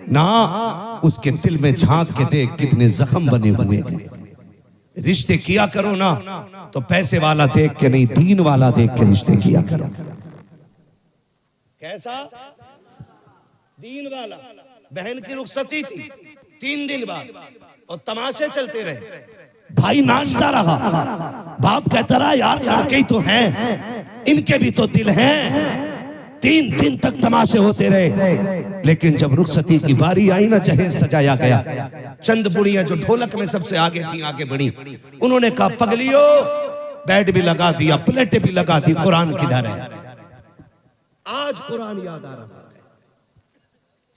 ना, उसके दिल में झांक के देख कितने जख्म बने हुए हैं। रिश्ते किया करो ना तो पैसे वाला देख के नहीं, दीन वाला देख के रिश्ते किया करो। कैसा? दीन वाला। बहन की रुखसती थी 3 दिन बाद और तमाशे चलते रहे, भाई नाचता रहा। बाप कहता रहा यार लड़के ही तो हैं, इनके भी तो दिल हैं। 3 दिन तक तमाशे होते रहे, लेकिन जब रुखसती की बारी आई ना, जहेज सजाया गया, चंद बुढ़ियां जो ढोलक में सबसे आगे थी आगे बढ़ी। उन्होंने कहा पगलियो, बेड भी लगा दिया, प्लेट भी लगा दी, कुरान किधर है? आज कुरान याद आ रहा है।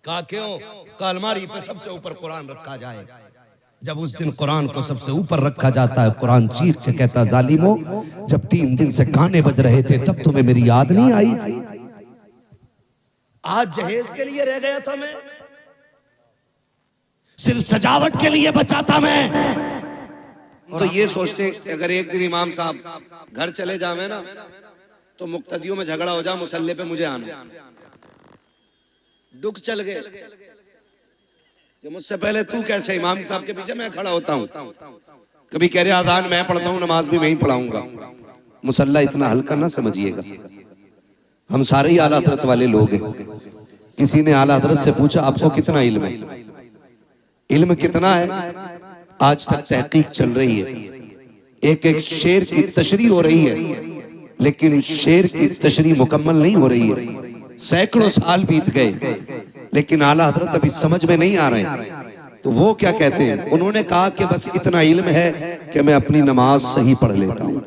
कहा क्यों? कहा अलमारी पे सबसे ऊपर कुरान रखा जाए। जब उस दिन कुरान को सबसे ऊपर रखा जाता है, कुरान चीख के कहता जालिमो, जब 3 दिन से गाने बज रहे थे तब तुम्हें मेरी याद नहीं आई थी? आज जहेज के लिए रह गया था मैं, सिर्फ सजावट के लिए बचा था मैं। तो ये सोचते अगर एक दिन इमाम साहब घर चले जावे ना तो मुक्तदियों में झगड़ा हो जा, मुसल्ले पे मुझे आना। दुख चल गए कि मुझसे पहले तू कैसे इमाम साहब के पीछे मैं खड़ा होता हूँ। कभी कह रहे आदान मैं पढ़ता हूँ, नमाज भी मैं ही पढ़ाऊंगा। मुसल्ला इतना हल्का ना समझिएगा, हम सारे ही आला हज़रत वाले लोग हैं। किसी ने आला हज़रत से पूछा आपको कितना इल्म है? इल्म कितना है? आज तक तहकीक चल रही है, एक एक शेर की तशरीह हो रही है, लेकिन शेर की तशरीह मुकम्मल नहीं हो रही है। सैकड़ों साल बीत गए, लेकिन आला हज़रत अभी समझ में नहीं आ रहे। तो वो क्या कहते हैं? उन्होंने कहा कि बस इतना इल्म है कि मैं अपनी नमाज सही पढ़ लेता हूं।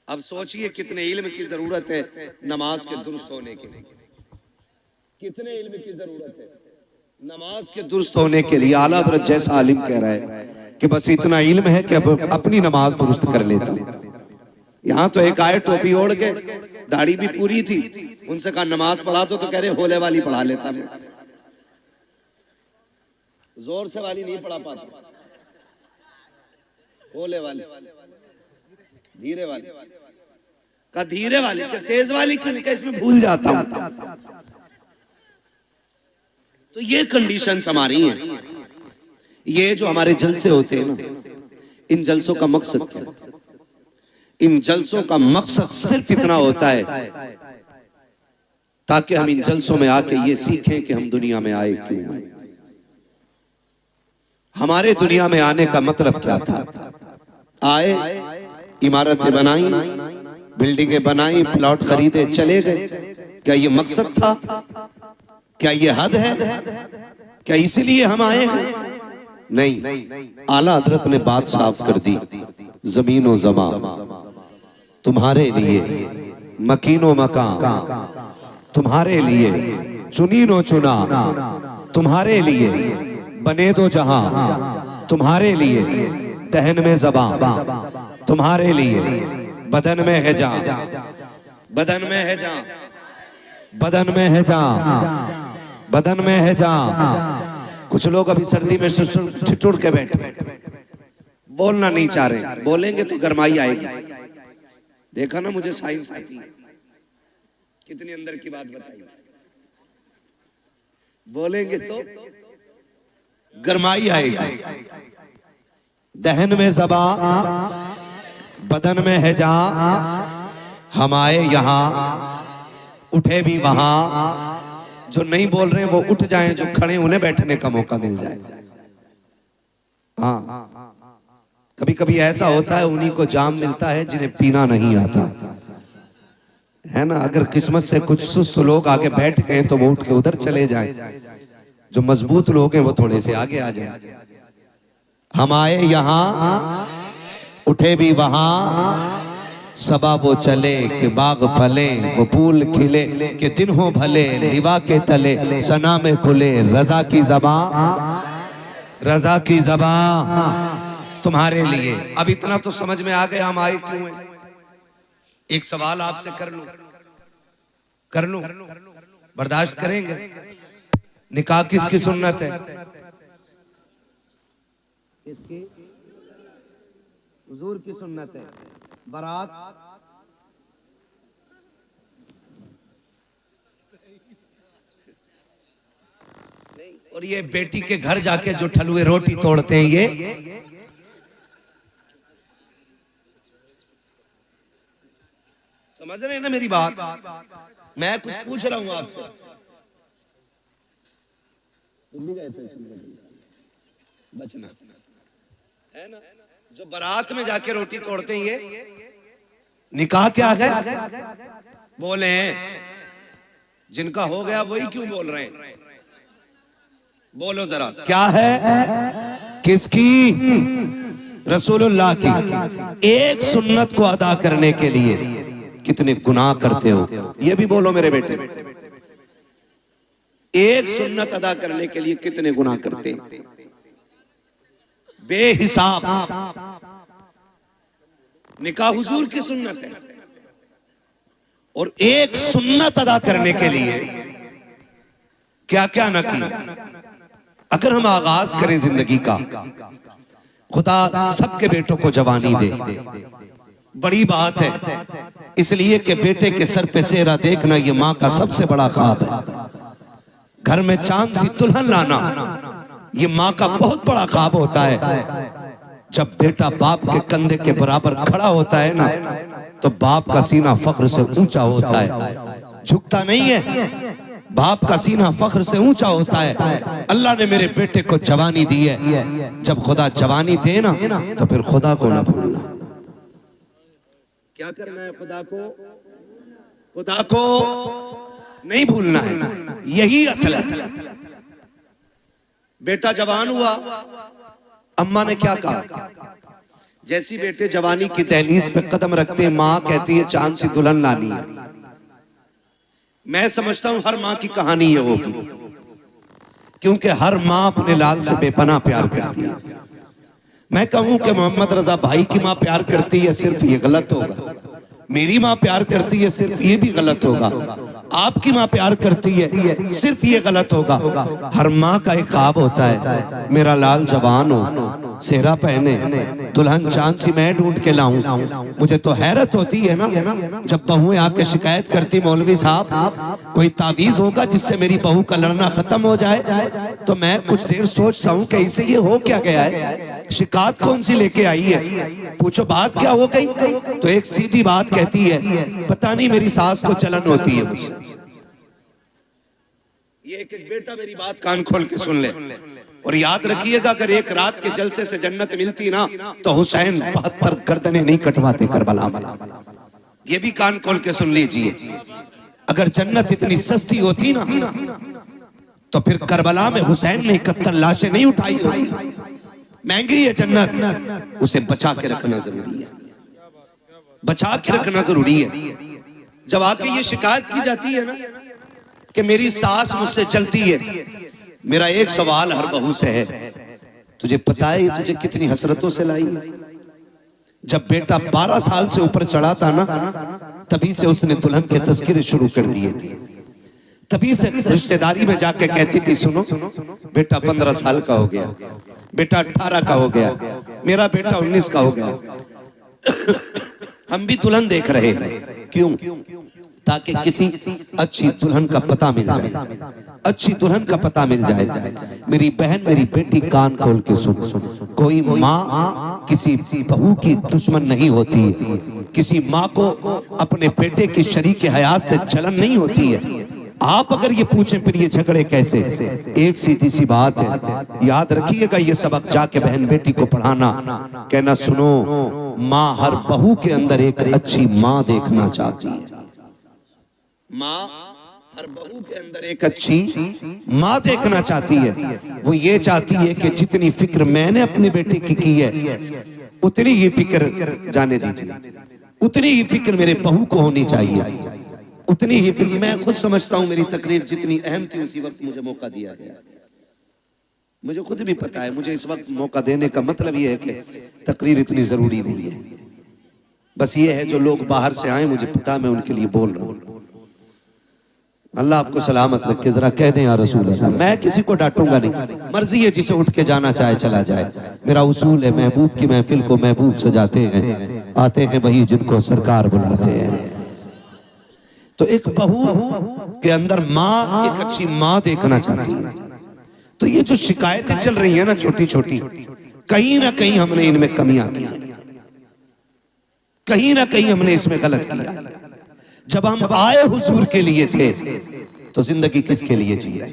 अब सोचिए कितने इल्म की जरूरत है नमाज के दुरुस्त होने के लिए। कितने इल्म की जरूरत है नमाज के दुरुस्त होने के लिए। आला हज़रत जैसा आलिम कह रहा है कि बस इतना इल्म है कि अब अपनी नमाज दुरुस्त कर लेता हूं। यहाँ तो एक आए टोपी ओढ़ के, दाढ़ी भी पूरी थी, उनसे कहा नमाज पढ़ा तो कह रहे होले वाली पढ़ा लेता मैं। जोर से वाली नहीं पढ़ा पाता, होले वाली, धीरे वाली। का धीरे वाली क्या तेज वाली क्यों नहीं? इसमें भूल जाता हूं। तो ये कंडीशंस हमारी हैं। ये जो हमारे जलसे होते हैं ना, इन जलसों का मकसद क्या है? इन जलसों का मकसद सिर्फ इतना होता है ताकि हम इन जलसों में आके ये सीखें कि हम दुनिया में आए क्यों आए, हमारे दुनिया में आने का मतलब क्या था। आए, इमारतें बनाई, बिल्डिंगें बनाई, प्लॉट खरीदे, चले गए। क्या ये मकसद था? क्या ये हद है? क्या इसीलिए हम आए हैं? नहीं, आला हज़रत ने बात साफ कर दी। ज़मीन व ज़मा तुम्हारे लिए, मकीनो मकान तुम्हारे लिए, चुनीनो चुना तुम्हारे लिए, बने दो जहां तुम्हारे लिए, दहन में ज़बां तुम्हारे लिए, बदन में है जान, बदन में है जान, बदन में है जान, बदन में है जान। कुछ लोग अभी सर्दी में ठिठुर के बैठे, बोलना नहीं चाह रहे। बोलेंगे तो गरमाई आएगी। देखा ना, मुझे साइंस आती है, कितनी अंदर की बात बताई। बोलेंगे तो गरमाई आएगी। दहन में ज़बां, बदन में है जान, हम आए यहाँ, उठे भी वहां। जो नहीं बोल रहे वो उठ जाएं, जो खड़े उन्हें बैठने का मौका मिल जाए। हाँ, कभी कभी ऐसा होता है उन्हीं को जाम मिलता है जिन्हें पीना नहीं आता है ना। अगर किस्मत से कुछ सुस्त लोग आगे बैठ गए तो वो उठ के उधर चले जाएं, जो मजबूत लोग हैं वो थोड़े से आगे आ जाएं। हम आए यहाँ, उठे भी वहां, सबा वो चले कि बाग फले, वो फूल खिले कि दिन हो भले, लिवा के तले सना में खुले, रजा की ज़बां, रजा की ज़बां तुम्हारे लिए। अब इतना तो समझ में आ गया हम आए क्यों हैं। एक सवाल आपसे कर लूं, बर्दाश्त करेंगे? निकाह किसकी सुन्नत है? किसकी? हुजूर की सुन्नत है। बारात और ये बेटी के घर जाके जो ठलुए रोटी तोड़ते हैं ये समझ रहे हैं ना मेरी बात? मैं कुछ पूछ रहा हूं आपसे। बचना है ना? जो बारात में जाके रोटी तोड़ते हैं ये निकाह क्या है? बोले जिनका हो गया वही क्यों बोल रहे हैं? बोलो जरा, क्या है? किसकी? रसूलुल्लाह की। एक सुन्नत को अदा करने के लिए कितने गुनाह करते हो, ये भी बोलो मेरे बेटे। एक सुन्नत अदा करने के लिए कितने गुनाह करते हैं, बेहिसाब। निकाह हुजूर की सुन्नत है और एक सुन्नत अदा करने के लिए क्या क्या न किया। अगर हम आगाज करें जिंदगी का, खुदा सबके बेटों को जवानी दे, बड़ी बात है, इसलिए कि बेटे के सर पे सेहरा देखना ये माँ का सबसे बड़ा ख्वाब है। घर में चांद सी दुल्हन लाना ये माँ का बहुत बड़ा ख्वाब होता है। जब बेटा बाप के कंधे के बराबर खड़ा होता है ना, तो बाप का सीना फख्र से ऊंचा होता है, झुकता नहीं है। बाप का सीना फख्र से ऊंचा होता है। अल्लाह ने मेरे बेटे को जवानी दी है। जब खुदा जवानी दे ना, तो फिर खुदा को ना भूलना। क्या करना है? खुदा को नहीं भूलना है, यही असल है। बेटा जवान हुआ, अम्मा ने क्या कहा? जैसी बेटे जवानी की दहलीज पे कदम रखते हैं, माँ कहती है चांद सी दुल्हन लानी है। मैं समझता हूं हर माँ की कहानी ये होगी, क्योंकि हर माँ अपने लाल से बेपनाह प्यार करती है। मैं कहूं कि मोहम्मद रजा भाई की माँ प्यार करती है, सिर्फ ये गलत होगा। मेरी माँ प्यार करती है, सिर्फ ये भी गलत होगा। आपकी माँ प्यार करती है, सिर्फ ये गलत होगा। हर माँ का एक ख्वाब होता है, मेरा लाल जवान हो, सेहरा पहने, दुल्हन चांद सी मैं ढूंढ के लाऊं। मुझे तो हैरत होती है ना, जब बहुएं आके शिकायत करती, मौलवी साहब कोई तावीज होगा जिससे मेरी बहू का लड़ना खत्म हो जाए। तो मैं कुछ देर सोचता हूँ कि इसे ये हो क्या गया है, शिकायत कौन सी लेके आई है, पूछो बात क्या हो गई। तो एक सीधी बात कहती है, पता नहीं मेरी सास को जलन होती है मुझसे। ये एक एक बेटा मेरी बात कान खोल के सुन ले और याद रखिएगा, अगर एक रात के जलसे से जन्नत मिलती ना, तो हुसैन 72 गर्दनें नहीं कटवाते करबला में। ये भी कान खोल के सुन लीजिए, अगर जन्नत इतनी सस्ती होती ना, तो फिर करबला में हुसैन ने 71 लाशें नहीं उठाई होती। महंगी है जन्नत, उसे बचा के रखना जरूरी है, बचा के रखना जरूरी है। जब आके ये शिकायत की जाती है ना कि मेरी सास मुझसे चलती है, मेरा एक सवाल हर बहू से है, तुझे पता है ये तुझे कितनी हसरतों से लाई है? जब बेटा 12 साल से ऊपर चढ़ा था ना, तभी से उसने दुल्हन के तस्करे शुरू कर दिए थे। तभी से रिश्तेदारी में जाके कहती थी, सुनो बेटा 15 साल का हो गया, बेटा 18 का हो गया, मेरा बेटा 19 का हो गया। हम भी दुल्हन देख रहे हैं, क्यों? ताकि किसी अच्छी दुल्हन का पता मिल जाए, अच्छी दुल्हन का पता मिल जाए। मेरी बहन, मेरी बेटी, कान खोल के सुन, कोई माँ किसी बहू की दुश्मन नहीं होती है, किसी माँ को अपने बेटे की शरीक हयात से जलन नहीं होती है। आप अगर ये पूछें फिर ये झगड़े कैसे, एक सीधी सी बात है, याद रखिएगा ये सबक जाके बहन बेटी को पढ़ाना, कहना सुनो माँ हर बहू के अंदर एक अच्छी माँ देखना चाहती है। माँ हर बहू के अंदर एक अच्छी माँ देखना चाहती है। वो ये चाहती है कि जितनी फिक्र मैंने अपनी बेटी की है, उतनी ही फिक्र, जाने दीजिए, उतनी ही फिक्र मेरे बहू को होनी चाहिए, उतनी ही फिक्र। मैं खुद समझता हूँ मेरी तकरीर जितनी अहम थी उसी वक्त मुझे मौका दिया गया। मुझे खुद भी पता है, मुझे इस वक्त मौका देने का मतलब ये है कि तकरीर इतनी जरूरी नहीं है। बस ये है जो लोग बाहर से आए, मुझे पता, मैं उनके लिए बोल रहा हूँ। अल्लाह आपको सलामत रखे। जरा कह दें या रसूल अल्लाह। मैं किसी को डांटूंगा नहीं, मर्जी है जिसे उठ के जाना चाहे चला जाए। मेरा उसूल है, महबूब की महफिल को महबूब सजाते हैं, आते हैं वही जिनको सरकार बुलाते हैं। तो एक बहू के अंदर माँ एक अच्छी माँ देखना चाहती है। तो ये जो शिकायतें चल रही है ना छोटी छोटी, कहीं ना कहीं हमने इनमें कमियां की, कहीं ना कहीं हमने इसमें गलत किया। जब हम आए हुजूर के लिए थे तो जिंदगी किसके लिए जी रहे?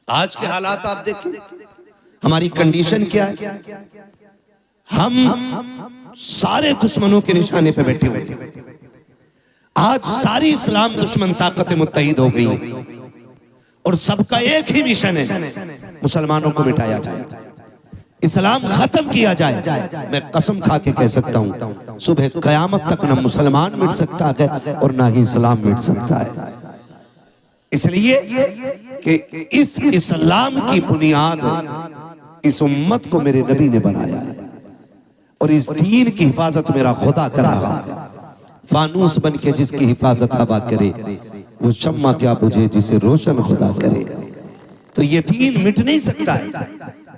आज के हालात आप देखें, हमारी कंडीशन क्या है। हम सारे दुश्मनों के निशाने पे बैठे हुए हैं। आज सारी इस्लाम दुश्मन ताकतें मुत्तहिद हो गई हैं और सबका एक ही मिशन है, मुसलमानों को मिटाया जाए, इस्लाम खत्म किया जाए। मैं कसम खा के कह सकता हूं, सुबह कयामत तक न मुसलमान मिट सकता है और ना ही इस्लाम मिट सकता है। इसलिए कि इस इस्लाम की बुनियाद इस उम्मत को मेरे नबी ने बनाया है और इस दीन की हिफाजत मेरा खुदा कर रहा है। फानूस बन के जिसकी हिफाजत हवा करे, वो शम्मा क्या बुझे जिसे रोशन खुदा करे। तो ये दीन मिट नहीं सकता है,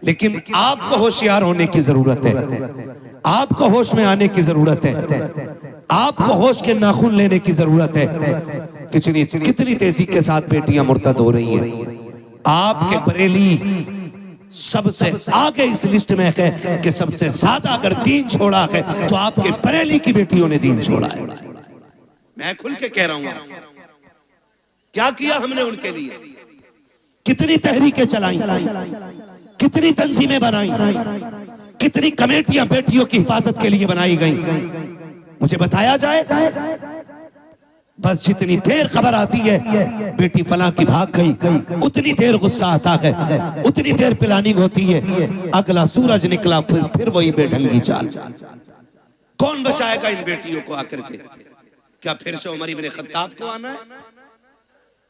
लेकिन आपको होशियार होने की जरूरत है, आपको होश में आने की जरूरत है, आपको होश के नाखून लेने की जरूरत है। कितनी तेजी के साथ बेटियां मुर्तद हो रही हैं। आपके बरेली सबसे आगे इस लिस्ट में है कि सबसे ज्यादा अगर दीन छोड़ा है तो आपके बरेली की बेटियों ने दीन छोड़ा है। मैं खुल के कह रहा हूं आपसे, क्या किया हमने उनके लिए, कितनी तहरीकें चलाई, कितनी तंजीमें बनाई, कितनी कमेटियां बेटियों की हिफाजत के लिए बनाई गई। मुझे बताया जाए, बस जितनी देर खबर आती है बेटी फलां की भाग गई, उतनी देर गुस्सा आता है, उतनी देर प्लानिंग होती है। अगला सूरज निकला फिर वही बेढंगी चाल। कौन बचाएगा इन बेटियों को आकर के? क्या फिर से उमर इब्न खत्ताब को आना है?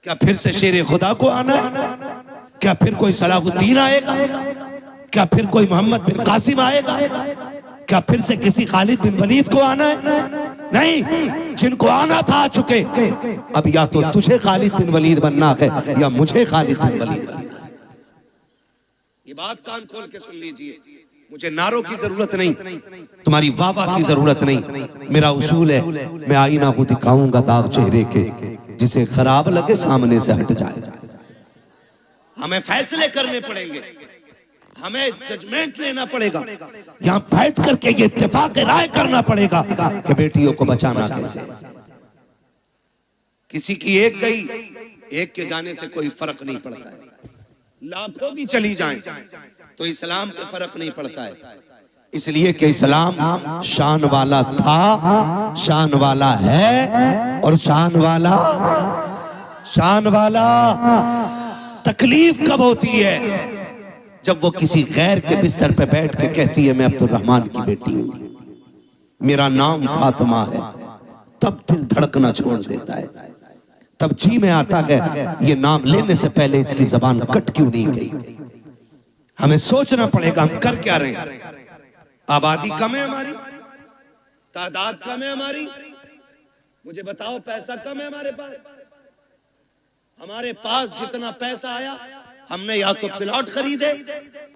क्या फिर से शेर खुदा को आना है? क्या फिर कोई सलाहुद्दीन आएगा? क्या फिर कोई मोहम्मद बिन कासिम आएगा? क्या फिर से किसी खालिद बिन वलीद को आना है? नहीं, जिनको आना था आ चुके। अब या तो तुझे खालिद बिन वलीद बनना है या मुझे खालिद बिन वलीद बनना है। ये बात कान खोल के सुन लीजिए। मुझे नारों की जरूरत नहीं, तुम्हारी वाह की जरूरत नहीं। मेरा उसूल है, मैं आईना को दिखाऊंगा दाग चेहरे के, जिसे खराब लगे सामने से हट जाए। हमें फैसले करने पड़ेंगे, हमें जजमेंट लेना पड़ेगा, यहाँ बैठ करके ये इत्तेफाक राय करना पड़ेगा कि बेटियों को बचाना कैसे। किसी की एक गई, एक के जाने से कोई फर्क नहीं पड़ता है। लाखों भी चली जाएं तो इस्लाम पे फर्क नहीं पड़ता है। इसलिए कि इस्लाम शान वाला था, शान वाला है और शान वाला तकलीफ कब होती है? जब वो किसी गैर के बिस्तर पे बैठ के कहती है मैं अब्दुल रहमान की बेटी हूं, मेरा नाम फातिमा है, तब दिल धड़कना छोड़ देता है। तब जी में आता है ये नाम लेने से पहले इसकी जबान कट क्यों नहीं गई। हमें सोचना पड़ेगा हम कर क्या रहे हैं। आबादी कम है हमारी, तादाद कम है हमारी, मुझे बताओ पैसा कम है हमारे पास। हमारे पास जितना पैसा आया हमने या तो प्लॉट खरीदे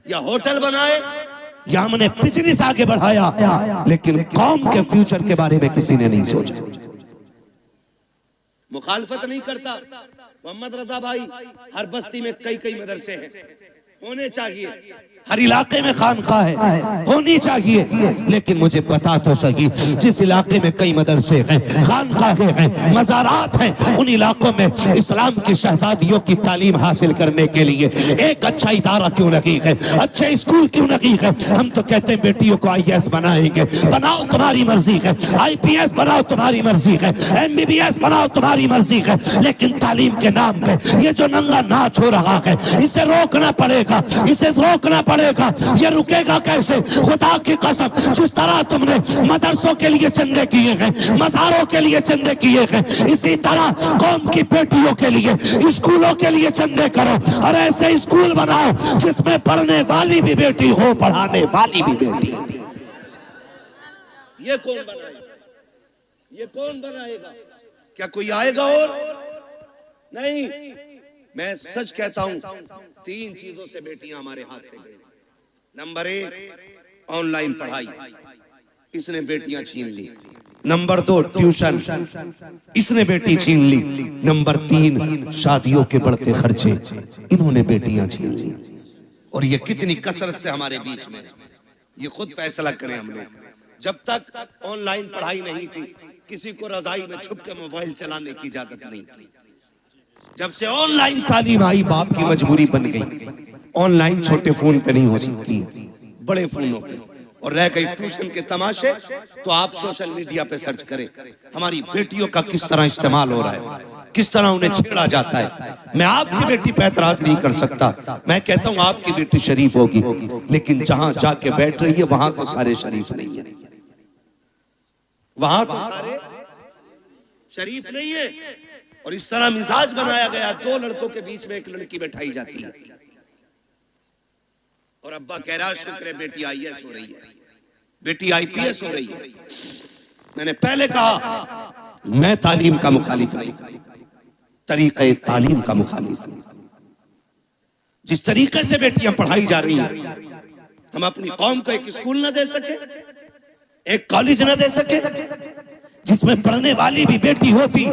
या होटल बनाए या हमने बिजनेस आगे बढ़ाया, लेकिन कौम के फ्यूचर के बारे में किसी ने नहीं सोचा। मुखालफत नहीं करता मोहम्मद रजा भाई, हर बस्ती में कई मदरसे हैं, होने चाहिए, हर इलाके में खानका है, होनी चाहिए। लेकिन मुझे पता तो सही, जिस इलाके में कई मदरसे हैं, खानकाहें हैं, मज़ारात हैं, उन इलाकों में इस्लाम की शहजादियों की तालीम हासिल करने के लिए एक अच्छा इदारा क्यों नहीं है, अच्छे स्कूल क्यों नहीं है। हम तो कहते हैं बेटियों को IAS बनाएंगे, बनाओ तुम्हारी मर्जी है, IPS बनाओ तुम्हारी मर्जी है, MBBS बनाओ तुम्हारी मर्जी है, लेकिन तालीम के नाम पे ये जो नंगा नाच हो रहा है इसे रोकना पड़ेगा, इसे रोकना पड़ेगा। ये रुकेगा कैसे? खुदा की कसम, जिस तरह तुमने मदरसों के लिए चंदे किए हैं, मज़ारों के लिए चंदे किए हैं, इसी तरह कौम की बेटियों के लिए, स्कूलों के लिए चंदे करो और ऐसे स्कूल बनाओ जिसमें पढ़ने वाली भी बेटी हो, पढ़ाने वाली भी बेटी। ये कौन बनाएगा? ये कौन बनाएगा? क्या कोई आएगा? और नहीं, मैं सच कहता हूं, 3 चीजों से बेटियां हमारे हाथ से गई। नंबर 1 ऑनलाइन पढ़ाई, इसने बेटियां छीन ली। नंबर 2 ट्यूशन, इसने बेटी छीन ली। नंबर 3 शादियों के बढ़ते खर्चे, इन्होंने बेटियां छीन ली। और ये कितनी कसरत से हमारे बीच में, ये खुद फैसला करें हम लोग। जब तक ऑनलाइन पढ़ाई नहीं थी, किसी को रजाई में छुप के मोबाइल चलाने की इजाजत नहीं थी। जब से ऑनलाइन तालीम आई, बाप की मजबूरी बन गई। ऑनलाइन छोटे फोन पे नहीं हो सकती, बड़े फोनों पे। और रह गई ट्यूशन के तमाशे, तो आप सोशल मीडिया पे सर्च करें हमारी बेटियों का किस तरह इस्तेमाल हो रहा है, किस तरह उन्हें छेड़ा जाता है। मैं आपकी बेटी पे एतराज नहीं कर सकता, मैं कहता हूं आपकी बेटी शरीफ होगी, लेकिन जहां जाके बैठ रही है वहां तो सारे शरीफ नहीं है, वहां तो सारे शरीफ नहीं है। और इस तरह मिजाज बनाया गया, 2 लड़कों के बीच में एक लड़की बैठाई जाती है। और अब्बा कह रहा शुक्र है बेटी आईएएस हो रही है, बेटी आईपीएस हो रही है। मैंने पहले कहा मैं तालीम का मुखालिफ नहीं, तरीक़े तालीम का मुखालिफ हूं। जिस तरीके से बेटियां पढ़ाई जा रही हैं, हम अपनी कौम को एक स्कूल न दे सके, एक कॉलेज न दे सके जिसमें पढ़ने वाली भी बेटी होती,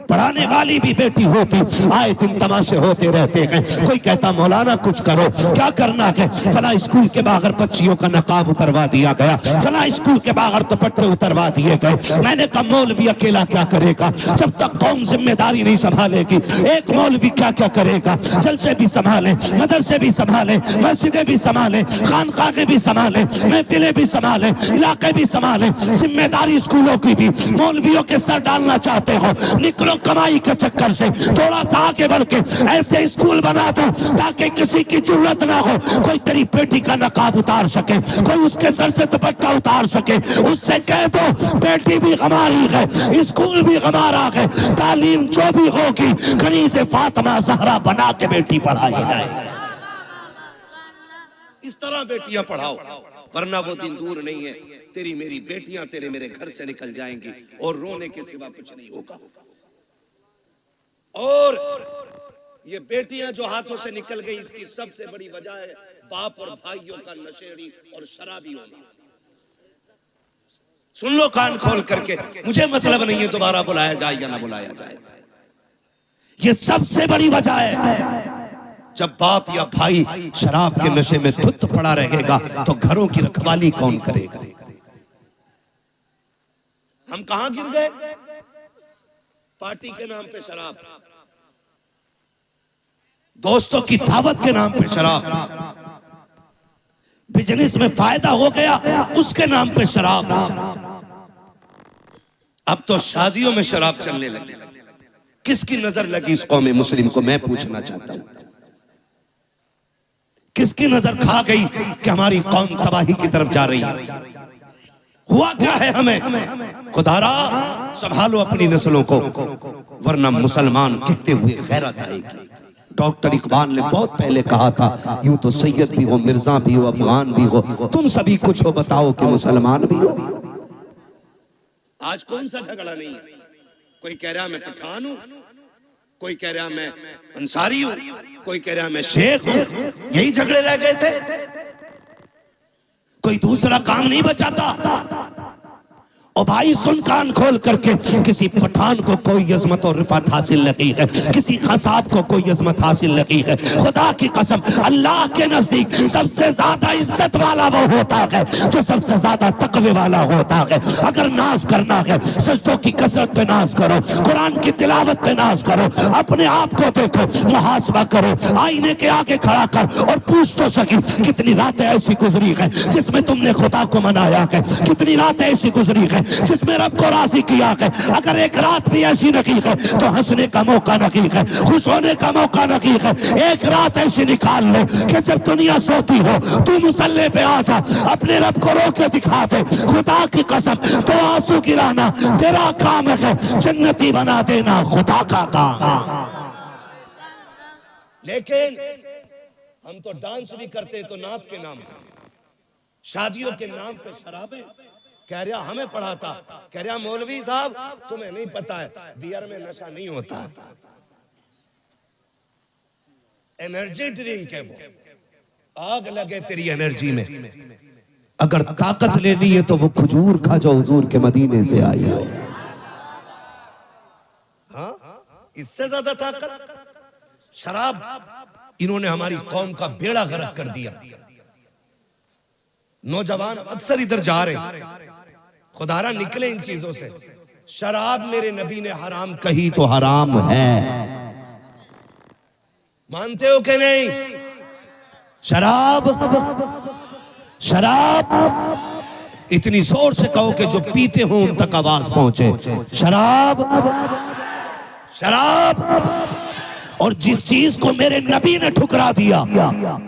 पढ़ाने वाली भी बेटी होती। आए दिन तमाशे होते रहते हैं। कोई कहता मौलाना कुछ करो, क्या करना है? फला स्कूल के बाहर बच्चियों का नकाब उतरवा दिया गया, फला स्कूल के बाहर दुपट्टे उतरवा दिए गए। मैंने कहा मौलवी अकेला क्या करेगा, जब तक कौम जिम्मेदारी नहीं संभालेगी। एक मौलवी क्या क्या करेगा, जलसे भी संभाले, मदरसे भी संभाले, मस्जिदें भी संभाले, खानकाहें भी संभाले, महफिलें भी संभाले, इलाके भी संभाले, जिम्मेदारी स्कूलों की भी। मौलवियों के सर डालना चाहते हो, निकलो कमाई के चक्कर से, थोड़ा सा आगे बढ़ के ऐसे स्कूल बना दो ताकि किसी की जरूरत ना हो, कोई तेरी बेटी का नकाब उतार सके, कोई उसके सर से दुपट्टा उतार सके। उससे कह दो बेटी भी हमारी है, स्कूल भी हमारा है, तालीम जो भी होगी कहीं से फातिमा ज़हरा बना के बेटी पढ़ाई जाए। इस तरह बेटियां पढ़ाओ, वरना वो दिन दूर नहीं है, तेरी मेरी बेटियां तेरे मेरे घर से निकल जाएंगी और रोने के सिवा कुछ नहीं होगा। और ये बेटियां जो हाथों से निकल गई, इसकी सबसे बड़ी वजह है बाप और भाइयों का नशेड़ी और शराबी होना। सुन लो कान खोल करके, मुझे मतलब नहीं है दोबारा बुलाया जाए या ना बुलाया जाए, ये सबसे बड़ी वजह है। जब बाप या भाई शराब के नशे में धुत पड़ा रहेगा तो घरों की रखवाली कौन करेगा? हम कहां गिर गए? पार्टी के नाम पे शराब, दोस्तों की दावत के नाम पे शराब, बिजनेस में फायदा हो गया उसके नाम पे शराब। अब तो शादियों में शराब चलने लगी। किसकी नजर लगी इस कौम मुस्लिम को, मैं पूछना चाहता हूं। किसकी नजर खा गई कि हमारी कौम तबाही की तरफ जा रही है? हुआ क्या है हमें? खुदारा संभालो अपनी नस्लों को, वरना मुसलमान कहते हुए गैरत आएगी। डॉक्टर इकबाल ने बहुत पहले कहा था, यूं तो सैयद भी हो, मिर्जा भी हो, अफगान भी हो, तुम सभी कुछ हो, बताओ कि मुसलमान भी हो। आज कौन सा झगड़ा नहीं है? कोई कह रहा मैं पठान हूं, कोई कह रहा मैं अंसारी हूं, कोई कह रहा मैं शेख हूं। यही झगड़े रह गए थे, कोई दूसरा काम नहीं बचाता। और भाई सुन कान खोल करके, किसी पठान को कोई अजमत और रिफत हासिल नहीं है, किसी खसाब को कोई अजमत हासिल नहीं है। खुदा की कसम, अल्लाह के नजदीक सबसे ज्यादा इज्जत वाला वो होता है जो सबसे ज्यादा तकवे वाला होता है। अगर नाज करना है, सजदों की कसरत पे नाज करो, कुरान की तिलावत पे नाज करो, अपने आप को देखो, मुहासबा करो, आईने के आगे खड़ा कर और पूछ तो सकी कितनी रातें ऐसी गुजरी है जिसमें तुमने खुदा को मनाया है, कितनी रातें ऐसी गुजरी है जिसमें रब को राजी किया है। अगर एक रात भी ऐसी नहीं है तो हंसने का मौका नहीं है, खुश होने का मौका नहीं है। एक रात ऐसी निकाल ले कि जब दुनिया सोती हो तू मुसल्ले पे आ जा, अपने रब को रो के दिखा दे। खुदा की कसम, तो आंसू गिराना तेरा काम है, जन्नती बना देना खुदा का काम। लेकिन हम तो डांस भी करते हैं तो नात के नाम पे, शादियों के नाम पे शराबें। कह रहा हमें पढ़ाता, कह रहा मौलवी साहब तुम्हें नहीं पता है बियर में नशा नहीं होता, एनर्जी ड्रिंक है वो। आग लगे तेरी एनर्जी में, अगर ताकत लेनी है तो वो खजूर खा जो हुजूर के मदीने से आई हो। हाँ, इससे ज्यादा ताकत शराब। इन्होंने हमारी कौम का बेड़ा गर्क कर दिया। नौजवान अक्सर इधर जा रहे, खुदारा निकले इन चीजों से। शराब मेरे नबी ने हराम कही तो हराम है, मानते हो कि नहीं? शराब, शराब इतनी जोर से कहो कि जो पीते हो उन तक आवाज पहुंचे। शराब, शराब। और जिस चीज को मेरे नबी ने ठुकरा दिया,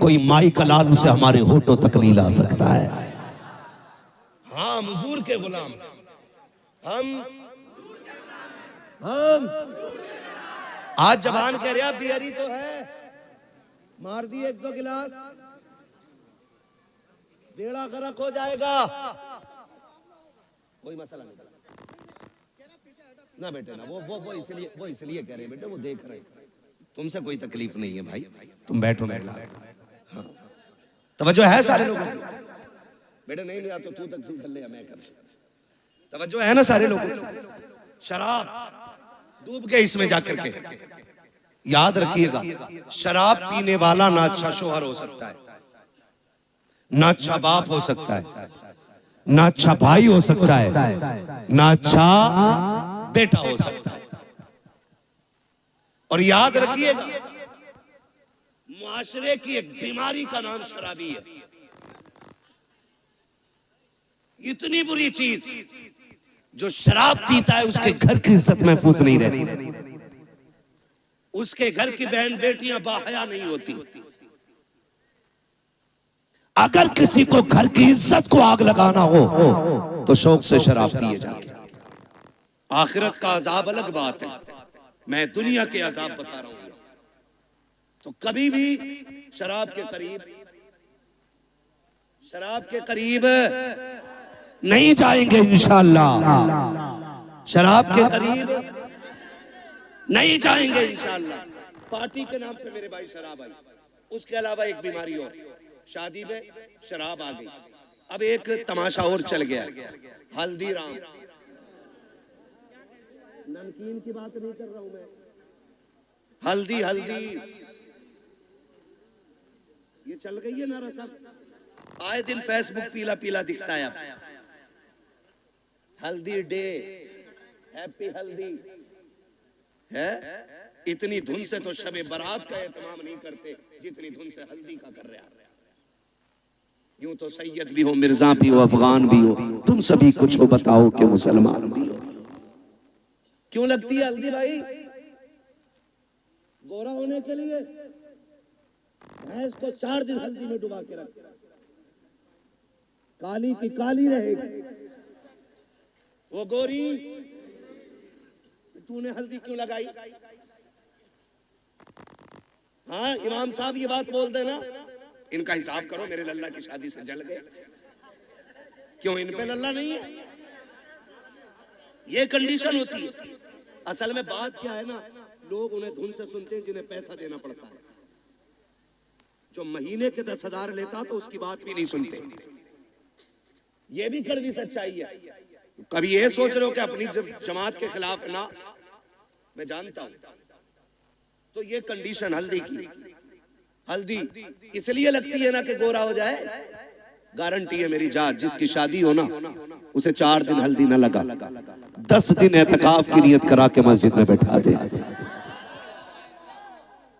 कोई माई का लाल उसे हमारे होठों तक नहीं ला सकता है। हाँ, हुजूर के गुलाम हम आज जबान कह रहा बियरी तो है, मार दी एक दो गिलास, बेड़ा गर्क हो जाएगा। कोई मसला नहीं ना बेटे, ना वो इसलिए कह रहे हैं बेटे, वो देख रहे हैं। तुमसे कोई तकलीफ नहीं है भाई, तुम बैठो बैठो। हाँ, तवज्जो है सारे लोगों की? बेटे नहीं लिया तो तू तकसीम कर ले, मैं कर। तवज्जो है ना सारे लोगों की? शराब डूब के इसमें जाकर के याद रखिएगा, शराब पीने वाला ना अच्छा शोहर हो सकता है, ना अच्छा बाप हो सकता है, ना अच्छा भाई हो सकता है, ना अच्छा बेटा हो सकता है। और याद रखिएगा, मुआशरे की एक बीमारी का नाम शराबी है। इतनी बुरी चीज, जो शराब पीता है उसके घर की इज्जत महफूज नहीं रहती, उसके घर की बहन बेटियां बाहया नहीं होती। अगर किसी को घर की इज्जत को आग लगाना हो तो शौक से शराब पिए जाके। आखिरत का अजाब अलग बात है, मैं दुनिया के अजाब बता रहा हूं। तो कभी भी शराब के करीब नहीं जाएंगे इंशाअल्लाह, शराब के करीब नहीं जाएंगे इंशाअल्लाह। पार्टी के नाम पे मेरे भाई शराब आई, उसके अलावा एक बीमारी और, शादी में शराब आ गई। अब एक तमाशा और चल गया, हल्दीराम। नमकीन की बात नहीं कर रहा हूं मैं, हल्दी ये चल गई है ना रसम। आए दिन फेसबुक पीला पीला दिखता है। अब हल्दी डे, हैप्पी हल्दी है। इतनी धुन से तो शबे बारात का एहतमाम नहीं करते जितनी धुन से हल्दी का कर रहे हैं। यूं तो सैयद भी हो, मिर्जा भी हो, अफगान भी हो, तुम सभी कुछ हो, बताओ कि मुसलमान भी हो। क्यों लगती है हल्दी भाई? गोरा होने के लिए। भैंस को 4 दिन हल्दी में डुबा के रख, काली की काली रहेगी, वो गोरी। तूने हल्दी क्यों लगाई? हाँ, इमाम साहब ये बात बोल देना, इनका हिसाब करो, मेरे लल्ला की शादी से जल गए। क्यों इन पे लल्ला नहीं है? ये कंडीशन होती है। असल में बात क्या है ना, लोग उन्हें धुन से सुनते हैं जिन्हें पैसा देना पड़ता है। जो महीने के 10,000 लेता तो उसकी बात भी नहीं सुनते। ये भी कड़वी सच्चाई है। कभी ये सोच रहे हो कि अपनी जमात के खिलाफ ना, मैं जानता हूं। तो ये कंडीशन हल्दी की, हल्दी इसलिए लगती है ना कि गोरा हो जाए। गारंटी है मेरी जात, जिसकी शादी हो ना उसे 4 दिन हल्दी ना लगा, 10 दिन एतकाफ की नियत करा के मस्जिद में बैठा दे,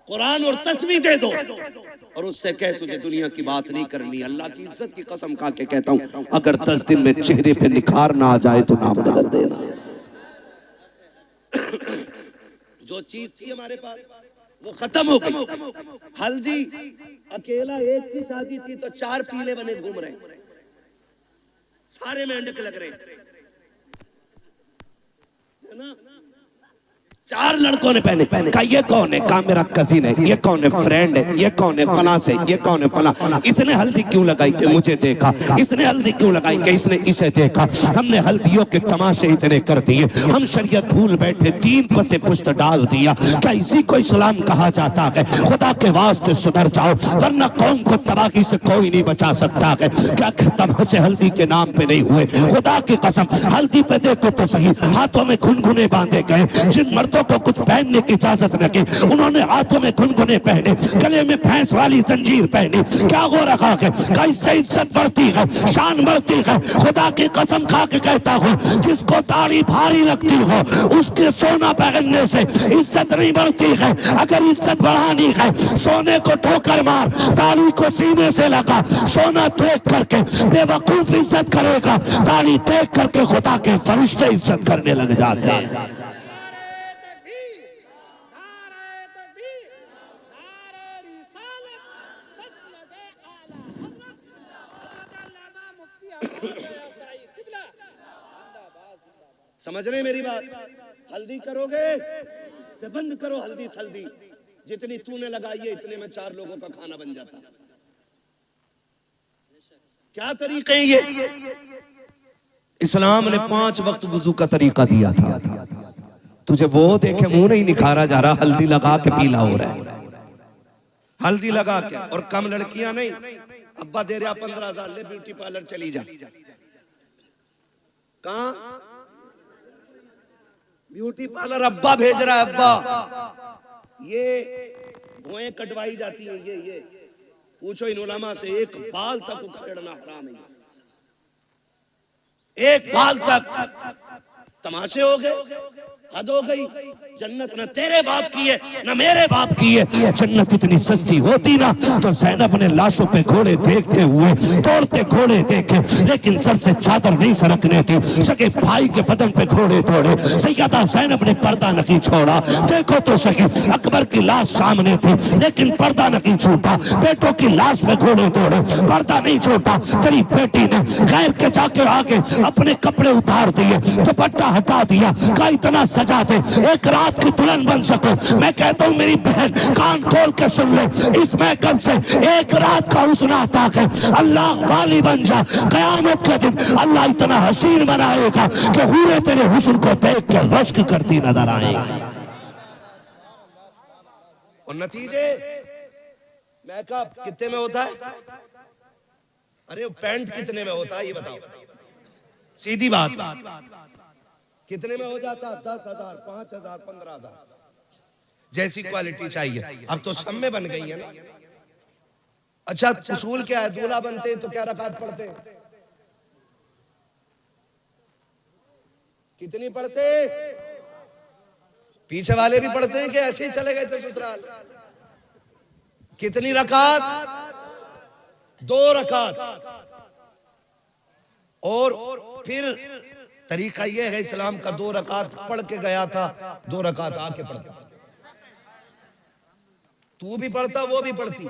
कुरान और तस्बीह दे दो और उससे कह तुझे दुनिया की बात नहीं करनी। अल्लाह की इज्जत की कसम खा के कहता हूं, अगर 10 दिन में चेहरे पे निखार ना आ जाए तो नाम बदल देना। जो चीज थी हमारे पास वो खत्म हो गई। हल्दी अकेला एक की शादी थी तो 4 पीले बने घूम रहे, सारे मेंढक लग रहे है ना। 4 लड़कों ने पहने। कहा ये कौन है? कहा मेरा कजिन है। ये कौन है? फ्रेंड है। ये कौन है? फला से। ये कौन है? फला। इसने हल्दी क्यों लगाई? कि मुझे देखा। इसने हल्दी क्यों लगाई? कि इसने इसे देखा। हमने हल्दियों के तमाशे इतने कर दिए, हम शरीयत भूल बैठे, 3 पसे पुश्त डाल दिया। क्या इसी को इस्लाम कहा जाता है? खुदा के वास्ते सुधर जाओ, वरना कौम को तबाही से कोई नहीं बचा सकता है। क्या तमाशे हल्दी के नाम पे नहीं हुए? खुदा की कसम, हल्दी पे देखो तो सही, हाथों में गुनगुने बांधे गए। जिन मर्दों को कुछ पहनने की इजाजत न की, उन्होंने हाथों में गुनगुने पहने, गले में भैंस वाली जंजीर पहनी। क्या हो रखा है? कैसे इज्जत बढ़ती है, शान बढ़ती है। खुदा की कसम खा के कहता हूँ, जिसको दाढ़ी भारी लगती हो उसके सोना पहनने से इज्जत नहीं बढ़ती है। अगर इज्जत बढ़ानी है, सोने को ठोकर मार, दाढ़ी को सीने से लगा। सोना देख करके बेवकूफ इज्जत करेगा, दाढ़ी देख करके खुदा के फरिश्ते इज्जत करने लग जाते हैं। समझ रहे मेरी बात? हल्दी करोगे से बंद करो हल्दी सल्दी। जितनी तूने लगाई है इतने में 4 लोगों का खाना बन जाता। क्या तरीके ये? इस्लाम ने 5 वक्त वुजू का तरीका दिया था। तुझे वो देखे मुंह नहीं निखारा जा रहा, हल्दी लगा के पीला हो रहा है। हल्दी लगा के। और कम लड़कियां नहीं, अब्बा दे रहा 15,000, ले ब्यूटी पार्लर चली जा। कहां? ब्यूटी पार्लर अब्बा भेज रहा है। अब्बा ये भुएं कटवाई जाती है। ये पूछो इन उलमा से, एक बाल तक उखेड़ना हराम है। एक बाल तक। तमाशे हो गए, हद हो गई। जन्नत न तेरे बाप की है न मेरे बाप की है। जन्नत इतनी सस्ती होती ना तो ज़ैनब ने लाशों पे घोड़े देखते हुए तोड़ते घोड़े देखे, लेकिन सर से चादर नहीं सरकने थी। सगे भाई के बदन पे घोड़े तोड़े, सैयदा ज़ैनब ने पर्दा नहीं छोड़ा। देखो तो सही, अकबर की लाश सामने थी लेकिन पर्दा नहीं छूटा। बेटों की लाश पे घोड़े तोड़े, पर्दा नहीं छूटा। तेरी बेटी ने गैर के जाके आगे अपने कपड़े उतार दिए, दुपट्टा हटा दिया। का इतना सजा दे, एक रात की दुल्हन बन सको। मैं कहता हूँ मेरी बहन कान खोल के सुन ले, इस महकम से एक रात का हुस्न आता है। अल्लाह वाली बन जा, कयामत के दिन अल्लाह इतना हसीन बनाएगा कि हूरे तेरे हुस्न को देख के रश्क करती नजर आएगी। और नतीजे मेकअप कितने में होता है? अरे पैंट कितने में होता है ये बताओ? सीधी बात, कितने में हो जाता? 10,000, 5,000, 15,000 जैसी क्वालिटी चाहिए। अब तो सब में बन गई है ना। अच्छा उसूल क्या है? दूल्हा बनते हैं तो क्या रकात पढ़ते हैं? कितनी पढ़ते? पीछे वाले भी पढ़ते हैं कि ऐसे ही चले गए थे ससुराल? कितनी रकात? 2 रकात। और फिर तरीका यह है इस्लाम का, 2 रकात पढ़ के गया था, 2 रकात आके पढ़ता। तू भी पढ़ता, वो भी पढ़ती,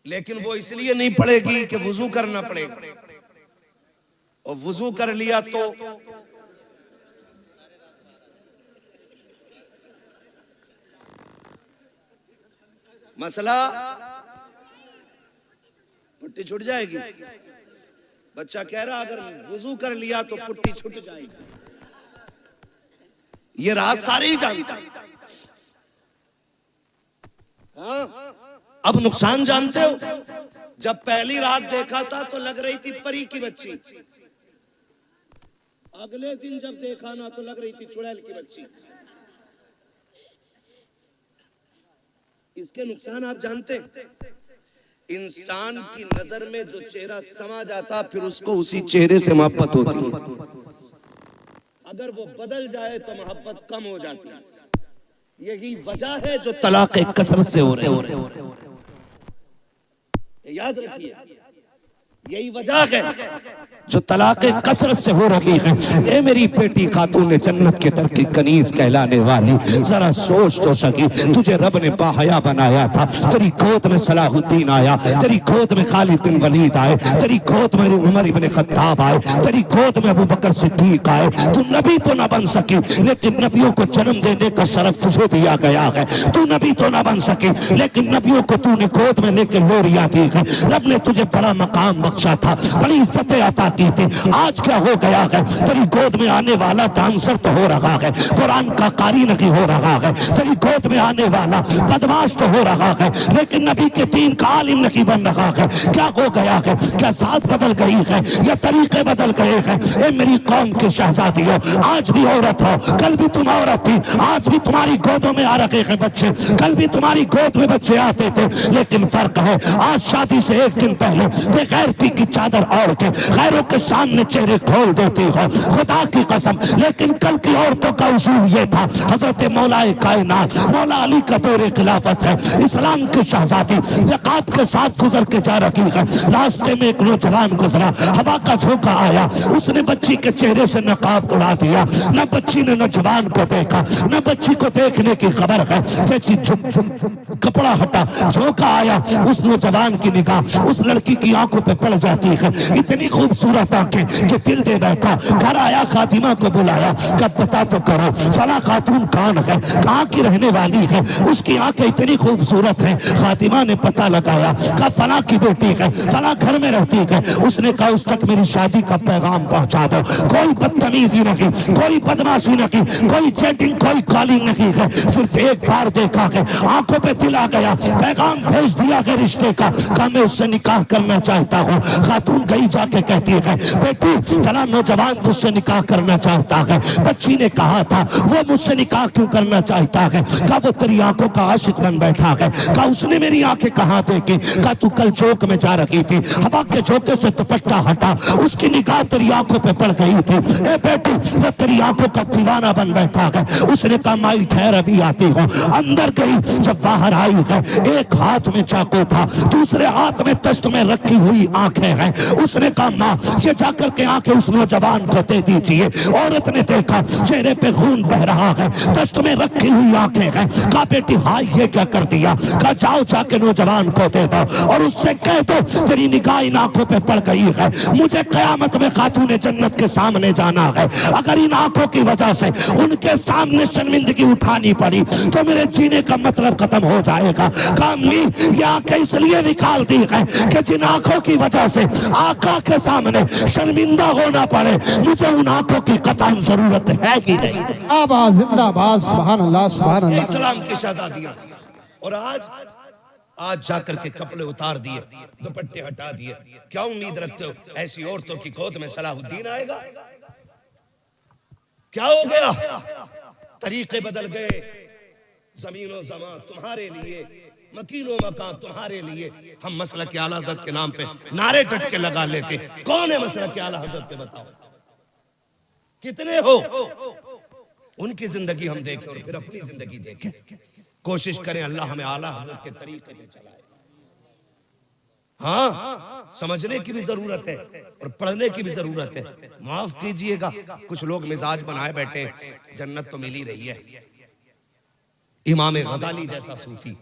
लेकिन वो इसलिए नहीं पढ़ेगी कि वुजू करना पड़ेगा। और वुजू कर लिया तो मसला पुट्टी छूट जाएगी। बच्चा कह रहा अगर वुजू कर लिया तो पुट्टी छूट जाएगी। ये राज सारे ही जानते हैं। हाँ? अब नुकसान जानते हो? जब पहली रात देखा था तो लग रही थी परी की बच्ची, अगले दिन जब देखा ना तो लग रही थी चुड़ैल की बच्ची। इसके नुकसान आप जानते हैं? इंसान की नजर में जो चेहरा समा जाता फिर उसको उसी चेहरे से मोहब्बत होती है। अगर वो बदल जाए तो मोहब्बत कम हो जाती है। यही वजह है जो तलाक कसरत से हो रहे। याद रखिए, यही वजह है जो तलाक कसरत से हो रही है। ए मेरी बेटी खातून जन्नत के दर की कनीज कहलाने वाली, जरा सोच तो सकी, तुझे रब ने बाहया बनाया था, तेरी गोद में सलाहुद्दीन आया, तेरी गोद में खालिद बिन वलीद आए, तेरी गोद में उमर इब्न खत्ताब आए, तेरी गोद में अबू बकर सिद्दीक आए। तू नबी तो ना बन सकी, लेकिन नबियों को जन्म देने का शरफ तुझे दिया गया है। तू नबी तो ना बन सकी, लेकिन नबियों को तूने गोद में लेकर लोरियां दी है। रब ने तुझे बड़ा मकाम बख्शा था, बड़ी इज्जतें अता की थी। आज क्या हो गया है, तेरी गोद में आने वाला डांसर तो हो रहा है, कुरान का कारी नहीं हो रहा है। तेरी गोद में आने वाला बदमाश तो हो रहा है, लेकिन नबी के दीन का आलिम नहीं बन रहा है। क्या हो गया है, क्या साथ बदल गई है या तरीके बदल गए हैं? ए मेरी कौम के शहजादी हो, आज भी औरत हो, कल भी तुम औरत थी, आज भी तुम्हारी गोदों में आ रखे हैं बच्चे, कल भी तुम्हारी गोद में बच्चे आते थे। लेकिन फर्क है, आज शादी से एक दिन पहले बेगैरती की चादर ओढ़ के गैरों के सामने चेहरे खोल देती हो, खुदा की कसम। लेकिन कल की औरतों का उसूल ये था, हजरत मौलाए कायनात मौला अली का दौरे खिलाफत है, इस्लाम की शहजादी यकात के साथ गुजर के जा रही है। रास्ते में एक नौजवान गुजरा, हवा का झोंका आया, उसने बच्ची के चेहरे से नकाब उड़ा दिया। न बच्ची ने नौजवान को देखा, न बच्ची को देखने की खबर है। जैसी कपड़ा हटा, झोंका आया, उस नौजवान की निगाह उस लड़की की आंखों पे पड़ जाती है। इतनी खूबसूरत आंखें कि दिल दे बैठा। घर आया, खातिमा को बुलाया, कब पता तो करो फला खातून कौन है, कहाँ की रहने वाली है, उसकी आंखें इतनी खूबसूरत हैं। खातिमा ने पता लगाया, कहा फला की बेटी है, फला घर में रहती है। उसने कहा उस तक मेरी शादी का पैगाम पहुंचा दो। कोई बदतमीजी नहीं, कोई बदमाशी नहीं, कोई चैटिंग, कोई कॉलिंग नहीं है, सिर्फ एक बार देखा है, आंखों पे दिल आ गया, पैगाम भेज दिया है रिश्ते का, कहा मैं उससे निकाह करना चाहता हूँ। खातून गई जाके कहती है, बेटी फला नौजवान तुझसे निकाह करना चाहता है। बच्ची ने कहा था वो मुझसे निकाह क्यों करना चाहता है, कहा वो तेरी आंखों का आशिक बन बैठा है। कहा उसने मेरी आंखें कहाँ देखी, कहा तू कल चौक में जा रही थी, हवा के झोंके से दुपट्टा हटा, उसकी निगाह तेरी आंखों पे पड़ गई थी। ए बेटी वो तेरी आंखों का दीवाना बन बैठा है। उसने कहा माई ठहर अभी आती हूँ। अंदर गई, जब बाहर आई है, एक हाथ में चाकू था, दूसरे हाथ में तश्त में रखी हुई आंखें हैं। उसने कहा माँ ये जाकर के आंखें उस नौजवान को दे दीजिए। औरत ने देखा चेहरे पे खून बह रहा है, तश्त में रखी हुई आंखें हैं। कहा बेटी हाय ये क्या कर दिया, कहा जाओ जाके नौजवान को दे दो और उससे कह दो तेरी निगाह इन आंखों पे पड़ गई है, मुझे कयामत में खातूने जन्नत के सामने जाना है। अगर इन आंखों की वजह से उनके सामने शर्मिंदगी उठानी पड़ी तो मेरे जीने का मतलब खत्म हो जाएगा। कहा अम्मी ये आंखें इसलिए निकाल दी है कि जिन आंखों की वजह से आका के सामने शर्मिंदा होना पड़े, मुझे उन आंखों की कतई जरूरत है कि नहीं। आबाद जिंदाबाद, सुभान अल्लाह सुभान अल्लाह। इस्लाम की शहजादियां, और आज जाकर के कपड़े उतार दिए, दुपट्टे हटा दिए। क्या उम्मीद रखते हो ऐसी औरतों की गोद में सलाहुद्दीन आएगा? क्या हो गया? तरीके बदल गए, जमीनो जमा तुम्हारे लिए, मकीनो मकान तुम्हारे लिए। हम मसला के आला हज़रत के नाम पे नारे टटके लगा लेते। कौन है मसला के आला हज़रत पे, बताओ कितने हो? उनकी जिंदगी हम देखें और फिर अपनी जिंदगी देखें। कोशिश करें अल्लाह हमें आला हज़रत के तरीके पे चलाए। हाँ, समझने की भी जरूरत है और पढ़ने की भी जरूरत है। माफ कीजिएगा, कुछ लोग मिजाज बनाए बैठे, जन्नत तो मिल ही रही है। इमाम गजाली जैसा सूफी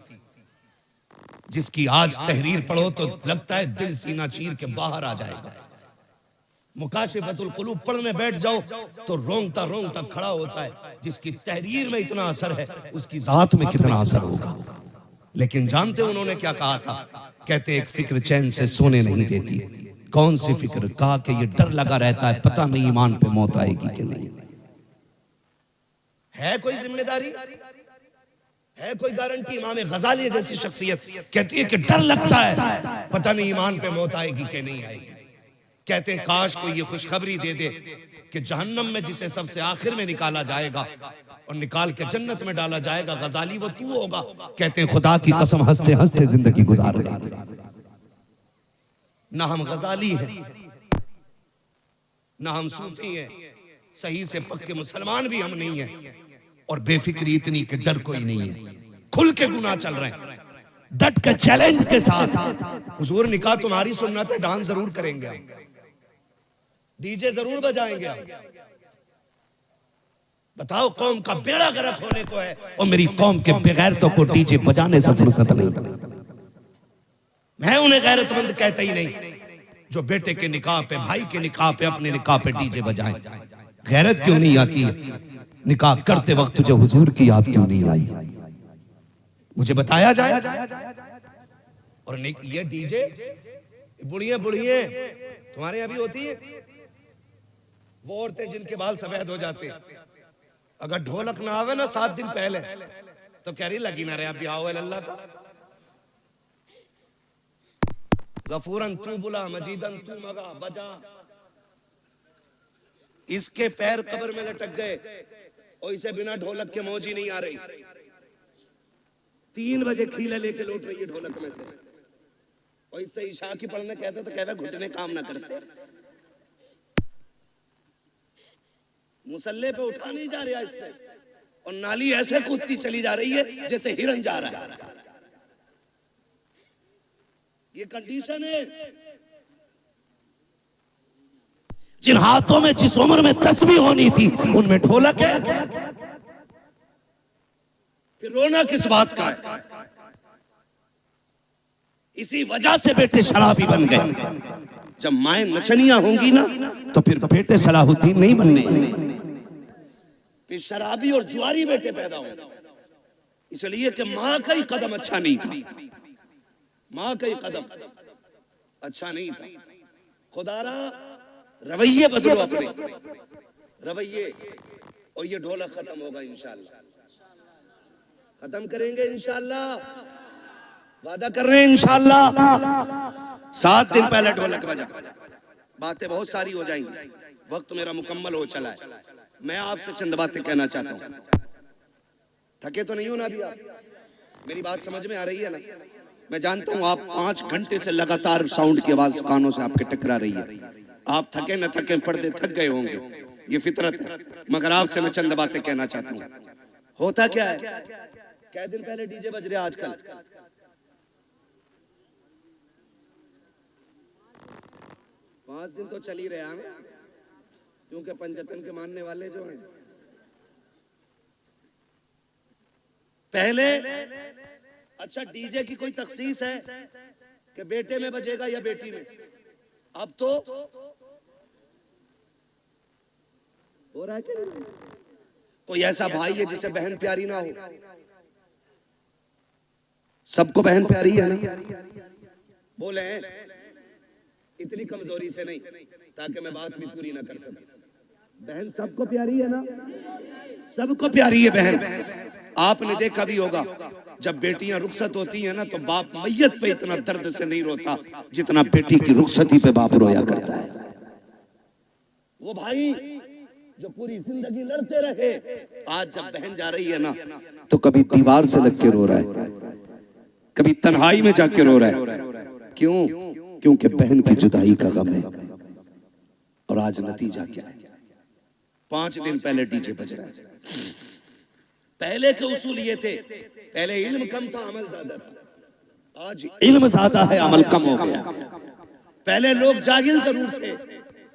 जिसकी आज तहरीर पढ़ो तो लगता है दिल सीना चीर के बाहर आ जाएगा। मुकाशिफतुल कुलूब पढ़ने बैठ जाओ तो रोंगटा रोंगटा खड़ा होता है। जिसकी तहरीर में इतना असर है उसकी जात में कितना असर होगा। लेकिन जानते उन्होंने क्या कहा था? कहते एक फिक्र चैन से सोने नहीं देती। कौन सी फिक्र? कहा कि ये डर लगा रहता है पता नहीं ईमान पे मौत आएगी कि नहीं। है कोई जिम्मेदारी, है कोई गारंटी? इमाम गजाली जैसी शख्सियत कहती है कि डर लगता है पता नहीं ईमान पे मौत आएगी कि नहीं आएगी। कहते हैं काश कोई ये खुशखबरी दे दे कि जहन्नम में जिसे सबसे आखिर में निकाला जाएगा और निकाल के जन्नत में डाला जाएगा, गजाली वो तू होगा। कहते हैं खुदा की कसम हंसते हंसते जिंदगी गुजार देंगे। ना हम गजाली हैं, ना हम सूफी हैं, सही से पक्के मुसलमान भी हम नहीं हैं, और बेफिक्री इतनी कि डर कोई नहीं है। खुल के गुनाह चल रहे हैं। डट के चैलेंज के साथ, हुजूर निकाह तुम्हारी सुन्नत है, डांस जरूर करेंगे हम, डीजे जरूर बजाएंगे हम। बताओ, कौम का बेड़ा गर्क होने को है और मेरी कौम के बेगैरतों को डीजे बजाने से फुर्सत नहीं। मैं उन्हें गैरतमंद कहता ही नहीं जो बेटे के निकाह पे, भाई के निकाह पे, अपने निकाह पे डीजे बजाएं। गैरत क्यों नहीं आती है? निकाह करते वक्त तुझे हुजूर की याद क्यों नहीं आई? मुझे बताया जाए। और ये डीजे, बुढ़िया बुढ़िया तुम्हारे यहाँ भी होती है, वो औरतें जिनके बाल सफेद हो जाते, अगर ढोलक ना आवे ना 7 दिन पहले तो कह रही लगी ना रहे ब्याह अल्लाह का। गफूरन तू बुला, मजीदन तू मगा बजा। इसके पैर कब्र में लटक गए और इसे बिना ढोलक के मौज ही नहीं आ रही। 3 बजे खीले लेके लौट रही है ढोलक में से, और इससे ईशा की पढ़ने कहते तो कहते घुटने काम ना करते। मुसल्ले पे उठा नहीं जा रहा इससे, और नाली ऐसे कूदती चली जा रही है जैसे हिरन जा रहा है। ये कंडीशन है। जिन हाथों में जिस उम्र में तस्बीह होनी थी उनमें ढोलक है, फिर रोना किस बात का है? इसी वजह से बेटे शराबी बन गए। जब माएं नचनियां होंगी ना तो फिर बेटे सलाहुद्दीन नहीं बनने, फिर शराबी और जुआरी बेटे पैदा होंगे। इसलिए कि मां का ही कदम अच्छा नहीं था, मां का ही कदम अच्छा नहीं था। खुदारा रवैये बदलो, अपने रवैये, और ये ढोलक खत्म होगा इंशाअल्लाह। खत्म करेंगे इंशाअल्लाह, वादा कर रहे हैं इंशाअल्लाह। 7 दिन पहले ढोलक बजा। बातें बहुत सारी हो जाएंगी, वक्त मेरा मुकम्मल हो चला है। मैं आपसे चंद बातें कहना चाहता हूं। थके तो नहीं हो ना अभी आप? मेरी बात समझ में आ रही है ना? मैं जानता हूं आप 5 घंटे से लगातार साउंड की आवाज कानों से आपके टकरा रही है। आप थके न थके पर्दे थक गए होंगे, ये फितरत है। मगर आपसे मैं चंद बातें कहना चाहता हूं। होता क्या है, क्या दिन पहले डीजे बज रहे आजकल? 5 दिन तो चल ही रहे हैं, क्योंकि पंचतन के मानने वाले जो हैं पहले। अच्छा, डीजे की कोई तखसीस है कि बेटे में बजेगा या बेटी में? अब तो हो रहा है कि नहीं? कोई ऐसा भाई है जिसे बहन प्यारी ना हो? सबको बहन प्यारी है ना? बोले इतनी कमजोरी से नहीं, ताकि मैं बात भी पूरी ना कर सकूं। बहन सबको प्यारी है ना? सबको प्यारी है बहन। आपने देखा भी होगा जब बेटियां रुखसत होती हैं ना तो बाप मैयत पे इतना दर्द से नहीं रोता जितना बेटी की रुखसती पे बाप रोया करता है। वो भाई जो पूरी जिंदगी लड़ते रहे, आज जब बहन जा रही है ना तो कभी दीवार से लग के रो रहा है, कभी तन्हाई में जाके रो रहा है। क्यों? क्योंकि बहन की जुदाई का गम है। और आज नतीजा क्या है? 5 दिन पहले डीजे बज रहा है। पहले के उसूल ये थे, पहले इल्म कम था, अमल ज्यादा था। आज इल्म ज्यादा है, अमल कम हो गया। पहले लोग जाहिल जरूर थे,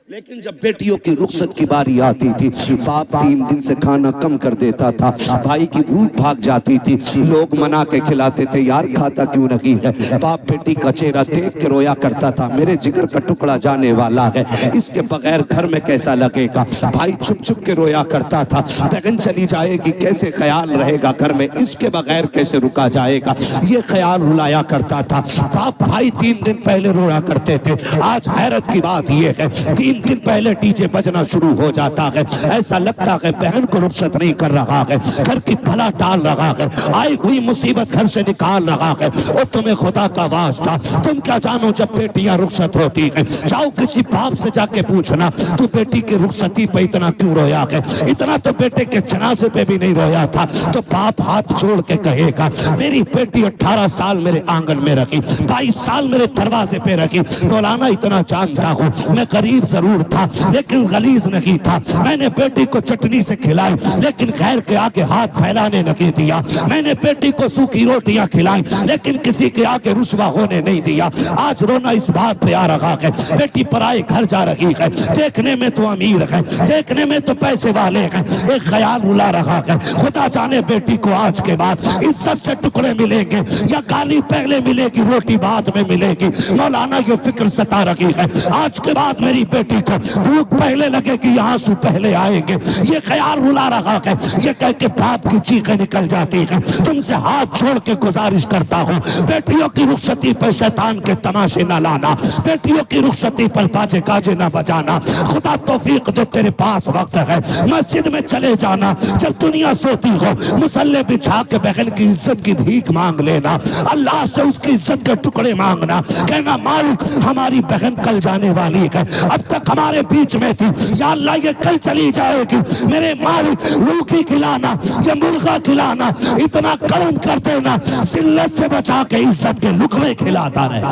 लेकिन जब बेटियों की रुखसत की बारी आती थी, बाप 3 दिन से खाना कम कर देता था, भाई की भूख भाग जाती थी, लोग मना के खिलाते थे, यार खाता क्यों नहीं है? बाप बेटी का चेहरा देख के रोया करता था, मेरे जिगर का टुकड़ा जाने वाला है, इसके बगैर घर में कैसा लगेगा? भाई छुप छुप के रोया करता था, बहन चली जाएगी कैसे ख्याल रहेगा घर में, इसके बगैर कैसे रुका जाएगा? ये ख्याल रुलाया करता था। बाप भाई 3 दिन पहले रोया करते थे। आज हैरत की बात यह है, 3 दिन पहले डीजे बजना शुरू हो जाता है। ऐसा लगता है बहन को रुखसत नहीं कर रहा है, घर की भला टाल रहा है, आई हुई मुसीबत घर से निकाल रहा है। और तुम्हें खुदा का वास्ता, तुम क्या जानो जब बेटियां रुखसत होती हैं? जाओ किसी बाप से जाके पूछना, तू बेटी की रुखसती पे इतना क्यों रोया है? इतना तो बेटे के जनाजे पे भी नहीं रोया था। तो बाप हाथ जोड़ के कहेगा, मेरी बेटी 18 साल मेरे आंगन में रखी, 22 साल मेरे दरवाजे पे रखी, मौलाना इतना जानता हूँ मैं गरीब जरूर जरूर था लेकिन गलीज नहीं था। मैंने बेटी को चटनी से खिलाई लेकिन खैर के आगे हाथ फैलाने नहीं दिया। मैंने बेटी को सूखी रोटियां खिलाई लेकिन किसी के आगे रुसवा होने नहीं दिया। आज रोना इस बात पे आ रहा है बेटी पराए घर जा रही है, देखने में तो अमीर है, देखने में तो पैसे वाले हैं, एक ख्याल रुला रहा है खुदा जाने बेटी को आज के बाद इज्जत से टुकड़े मिलेंगे या गाली पहले मिलेगी रोटी बाद में मिलेगी। मौलाना ये फिक्र सता रही है आज के बाद मेरी बेटी को भूख पहले लगेगी या आंसू पहले आएंगे। ये ख्याल रुला रहा है। ये कह के बाप की चीखें निकल जाती है। तुमसे हाथ छोड़ के गुजारिश करता हूँ बेटियों की रुखसती पर शैतान के तमाशे न लाना, बेटियों की रुखसती पर बाजे गाजे न बजाना। खुदा तौफीक दे तेरे पास वक्त है मस्जिद में चले जाना, जब दुनिया सोती हो मुसल्ले बिछा के बहन की इज्जत की भीख मांग लेना, अल्लाह से उसकी इज्जत के टुकड़े मांगना, कहना मालिक हमारी बहन कल जाने वाली है, अब तक हमारे बीच में थी, या अल्लाह ये कल चली जाएगी, मेरे मालिक रूखी खिलाना ये मुर्गा खिलाना, इतना कर्म कर देना जिल्लत से बचा के इज्जत के लुकमे खिलाता रहे।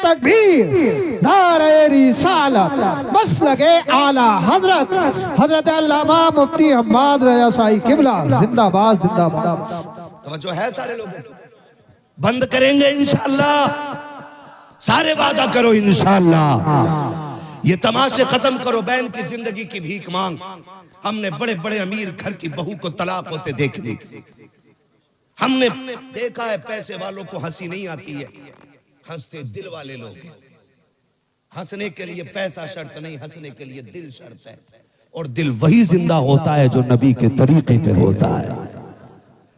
तकबीर, नारे रिसालत, मसलके आला हजरत हजरत अल्लामा मुफ्ती हम्माद रजा साई किबला जिंदाबाद जिंदाबाद। तवज्जो है सारे लोगों को? बंद करेंगे इंशाअल्लाह, सारे वादा करो इंशाअल्लाह। ये तमाशे खत्म करो, बहन की जिंदगी की भीख मांग। हमने बड़े बड़े अमीर घर की बहू को तलाक होते देख ली, हमने देखा है पैसे वालों को हंसी नहीं आती है, हंसते दिल वाले लोग। हंसने के लिए पैसा शर्त नहीं, हंसने के लिए दिल शर्त है, और दिल वही जिंदा होता है जो नबी के तरीके पे होता है।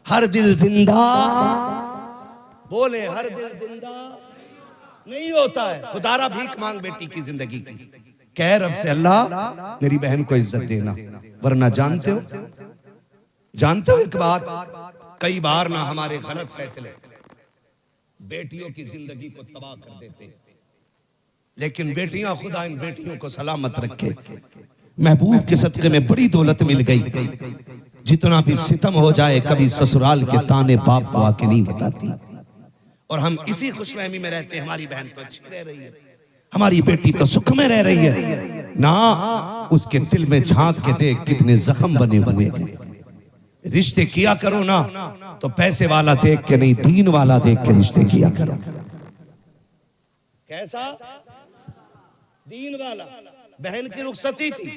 हर दिल जिंदा, बोले हर दिल जिंदा नहीं होता है। खुदारा भीख मांग बेटी की जिंदगी की, कह रब से अल्लाह मेरी बहन को इज्जत देना, वरना जानते हो एक बात, कई बार ना हमारे गलत फैसले बेटियों की जिंदगी को तबाह कर देते हैं, लेकिन बेटियां खुदा इन बेटियों को सलामत रखे। महबूब के सदके में बड़ी दौलत मिल गई, जितना भी सितम हो जाए कभी ससुराल के ताने बाप को आके नहीं बताती, और हम इसी खुशफहमी में रहते हैं हमारी बहन तो अच्छी रह रही है, हमारी बेटी तो सुख में रह रही है ना। उसके दिल में झांक के देख कितने जख्म बने हुए हैं। रिश्ते किया करो ना तो पैसे वाला देख के नहीं, दीन वाला देख के रिश्ते किया करो। कैसा दीन वाला? बहन की रुखसती थी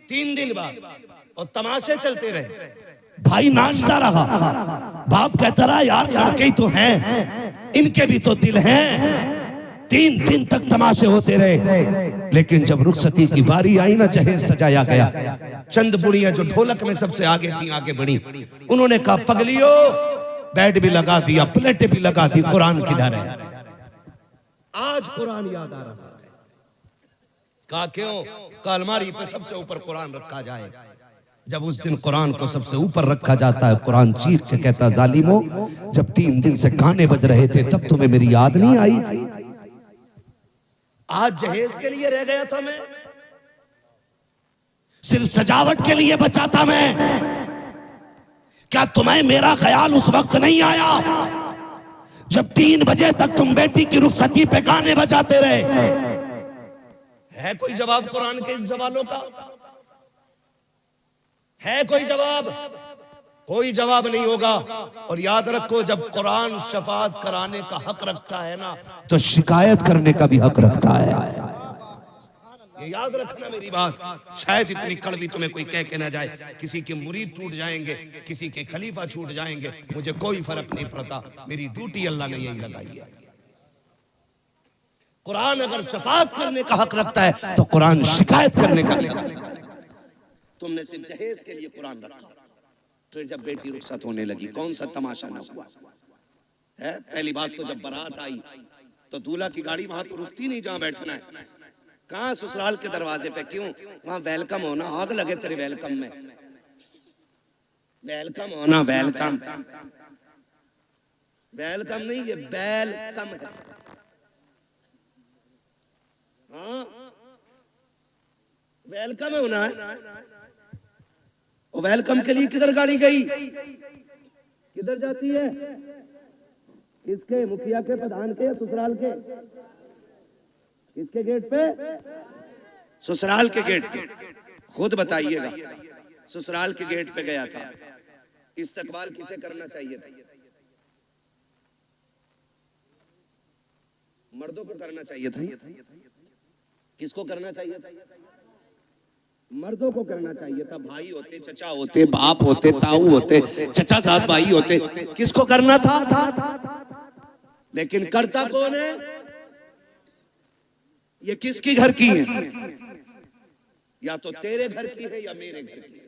3 दिन बाद और तमाशे चलते रहे, भाई नाचता रहा, बाप कहता रहा यार लड़के ही तो हैं, इनके भी तो दिल हैं। 3 दिन तक तमाशे होते रहे, लेकिन जब रुखसती की बारी आई ना, जहेज सजाया गया, चंद बुढ़ियां जो ढोलक में सबसे आगे थी आगे बढ़ी, उन्होंने कहा पगलियो बेड भी लगा दिया, प्लेटें भी लगा दी, कुरान किधर है? आज कुरान याद आ रहा है। कहा क्यों? कहा अलमारी पे सबसे ऊपर कुरान रखा जाए। जब उस दिन कुरान को सबसे ऊपर रखा जाता है, कुरान चीख के कहता जालिमो, जब 3 दिन से गाने बज रहे थे तब तुम्हें मेरी याद नहीं आई थी? आज जहेज के लिए रह गया था मैं, सिर्फ सजावट के लिए बचा था मैं। क्या तुम्हें मेरा ख्याल उस वक्त नहीं आया जब 3 बजे तक तुम बेटी की रुखसती पे गाने बजाते रहे? है कोई जवाब कुरान के इन सवालों का? है कोई जवाब? कोई जवाब नहीं होगा। और याद रखो, जब कुरान शफाअत कराने का हक रखता है ना, तो शिकायत करने का भी हक रखता है। ये याद रखना मेरी बात। शायद इतनी कड़वी तुम्हें कोई कह के ना जाए, किसी के मुरीद टूट जाएंगे, किसी के खलीफा छूट जाएंगे, मुझे कोई फर्क नहीं पड़ता, मेरी ड्यूटी अल्लाह ने यही लगाई है। कुरान अगर शफाअत करने का हक रखता है तो कुरान शिकायत करने का भी हक रखता है। तुमने सिर्फ जहेज के लिए कुरान रखा, फिर जब बेटी रुखसत होने लगी कौन सा तमाशा ना हुआ है? पहली बात तो जब बारात आई तो दूल्हा की गाड़ी वहां तो रुकती नहीं जहां बैठना है। कहां? ससुराल के दरवाजे पे। क्यों? वहां वेलकम होना, आग लगे तेरे वेलकम में। वेलकम होना, वेलकम वेलकम नहीं, ये वेलकम है। हाँ वेलकम होना है। और वेलकम के लिए किधर गाड़ी गई? किधर जाती है? किसके? मुखिया के, प्रधान के, ससुराल के? किसके गेट पे? ससुराल के गेट पे। खुद बताइएगा, ससुराल के गेट पे गया था, इस्तकबाल किसे करना चाहिए था? मर्दों को करना चाहिए था। किसको करना चाहिए था? मर्दों को करना चाहिए था। भाई होते, चचा होते, बाप होते, ताऊ होते, चचा साथ भाई होते, किसको करना था? लेकिन करता कौन है? ये किसकी घर की है? या तो तेरे घर की है या मेरे घर की है।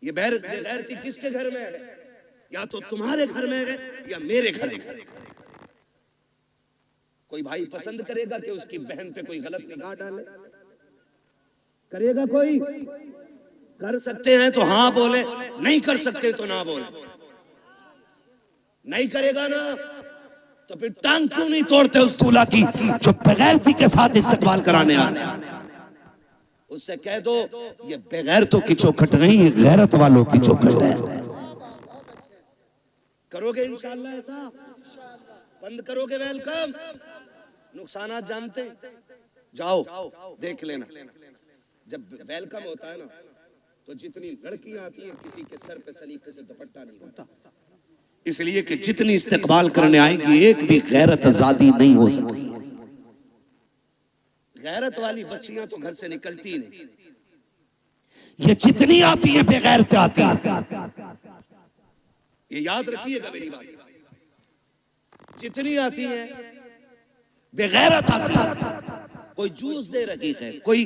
ये बेगैरती किसके घर में है? या तो तुम्हारे घर में है या मेरे घर में है। कोई भाई पसंद करेगा कि उसकी बहन पे कोई गलत निगाह डाले? करेगा कोई? कर सकते हैं तो हाँ बोले, नहीं कर सकते तो ना बोले। नहीं करेगा ना तो फिर टांग क्यों नहीं तोड़ते उस दूल्हा की जो बेगैरती के साथ इस्तकबाल कराने आते हैं? उससे कह दो ये बेगैरतों की चौखट नहीं, ये गैरत वालों की चौखट है। करोगे इंशाअल्लाह ऐसा? बंद करोगे वेलकम? नुकसानात जानते? जाओ देख लेना। जब वेलकम होता है ना तो जितनी लड़कियां आती हैं किसी के सर पे सलीके से दुपट्टा नहीं होता, इसलिए कि जितनी इस्तकबाल करने आएगी एक भी गैरत आजादी नहीं हो सकती। गैरत वाली बच्चियां तो घर से निकलती नहीं। ये जितनी आती है बेगैरत आती है, ये याद रखिएगा मेरी बात। जितनी आती है बेगैरत आती है। कोई जूस दे रही है, कोई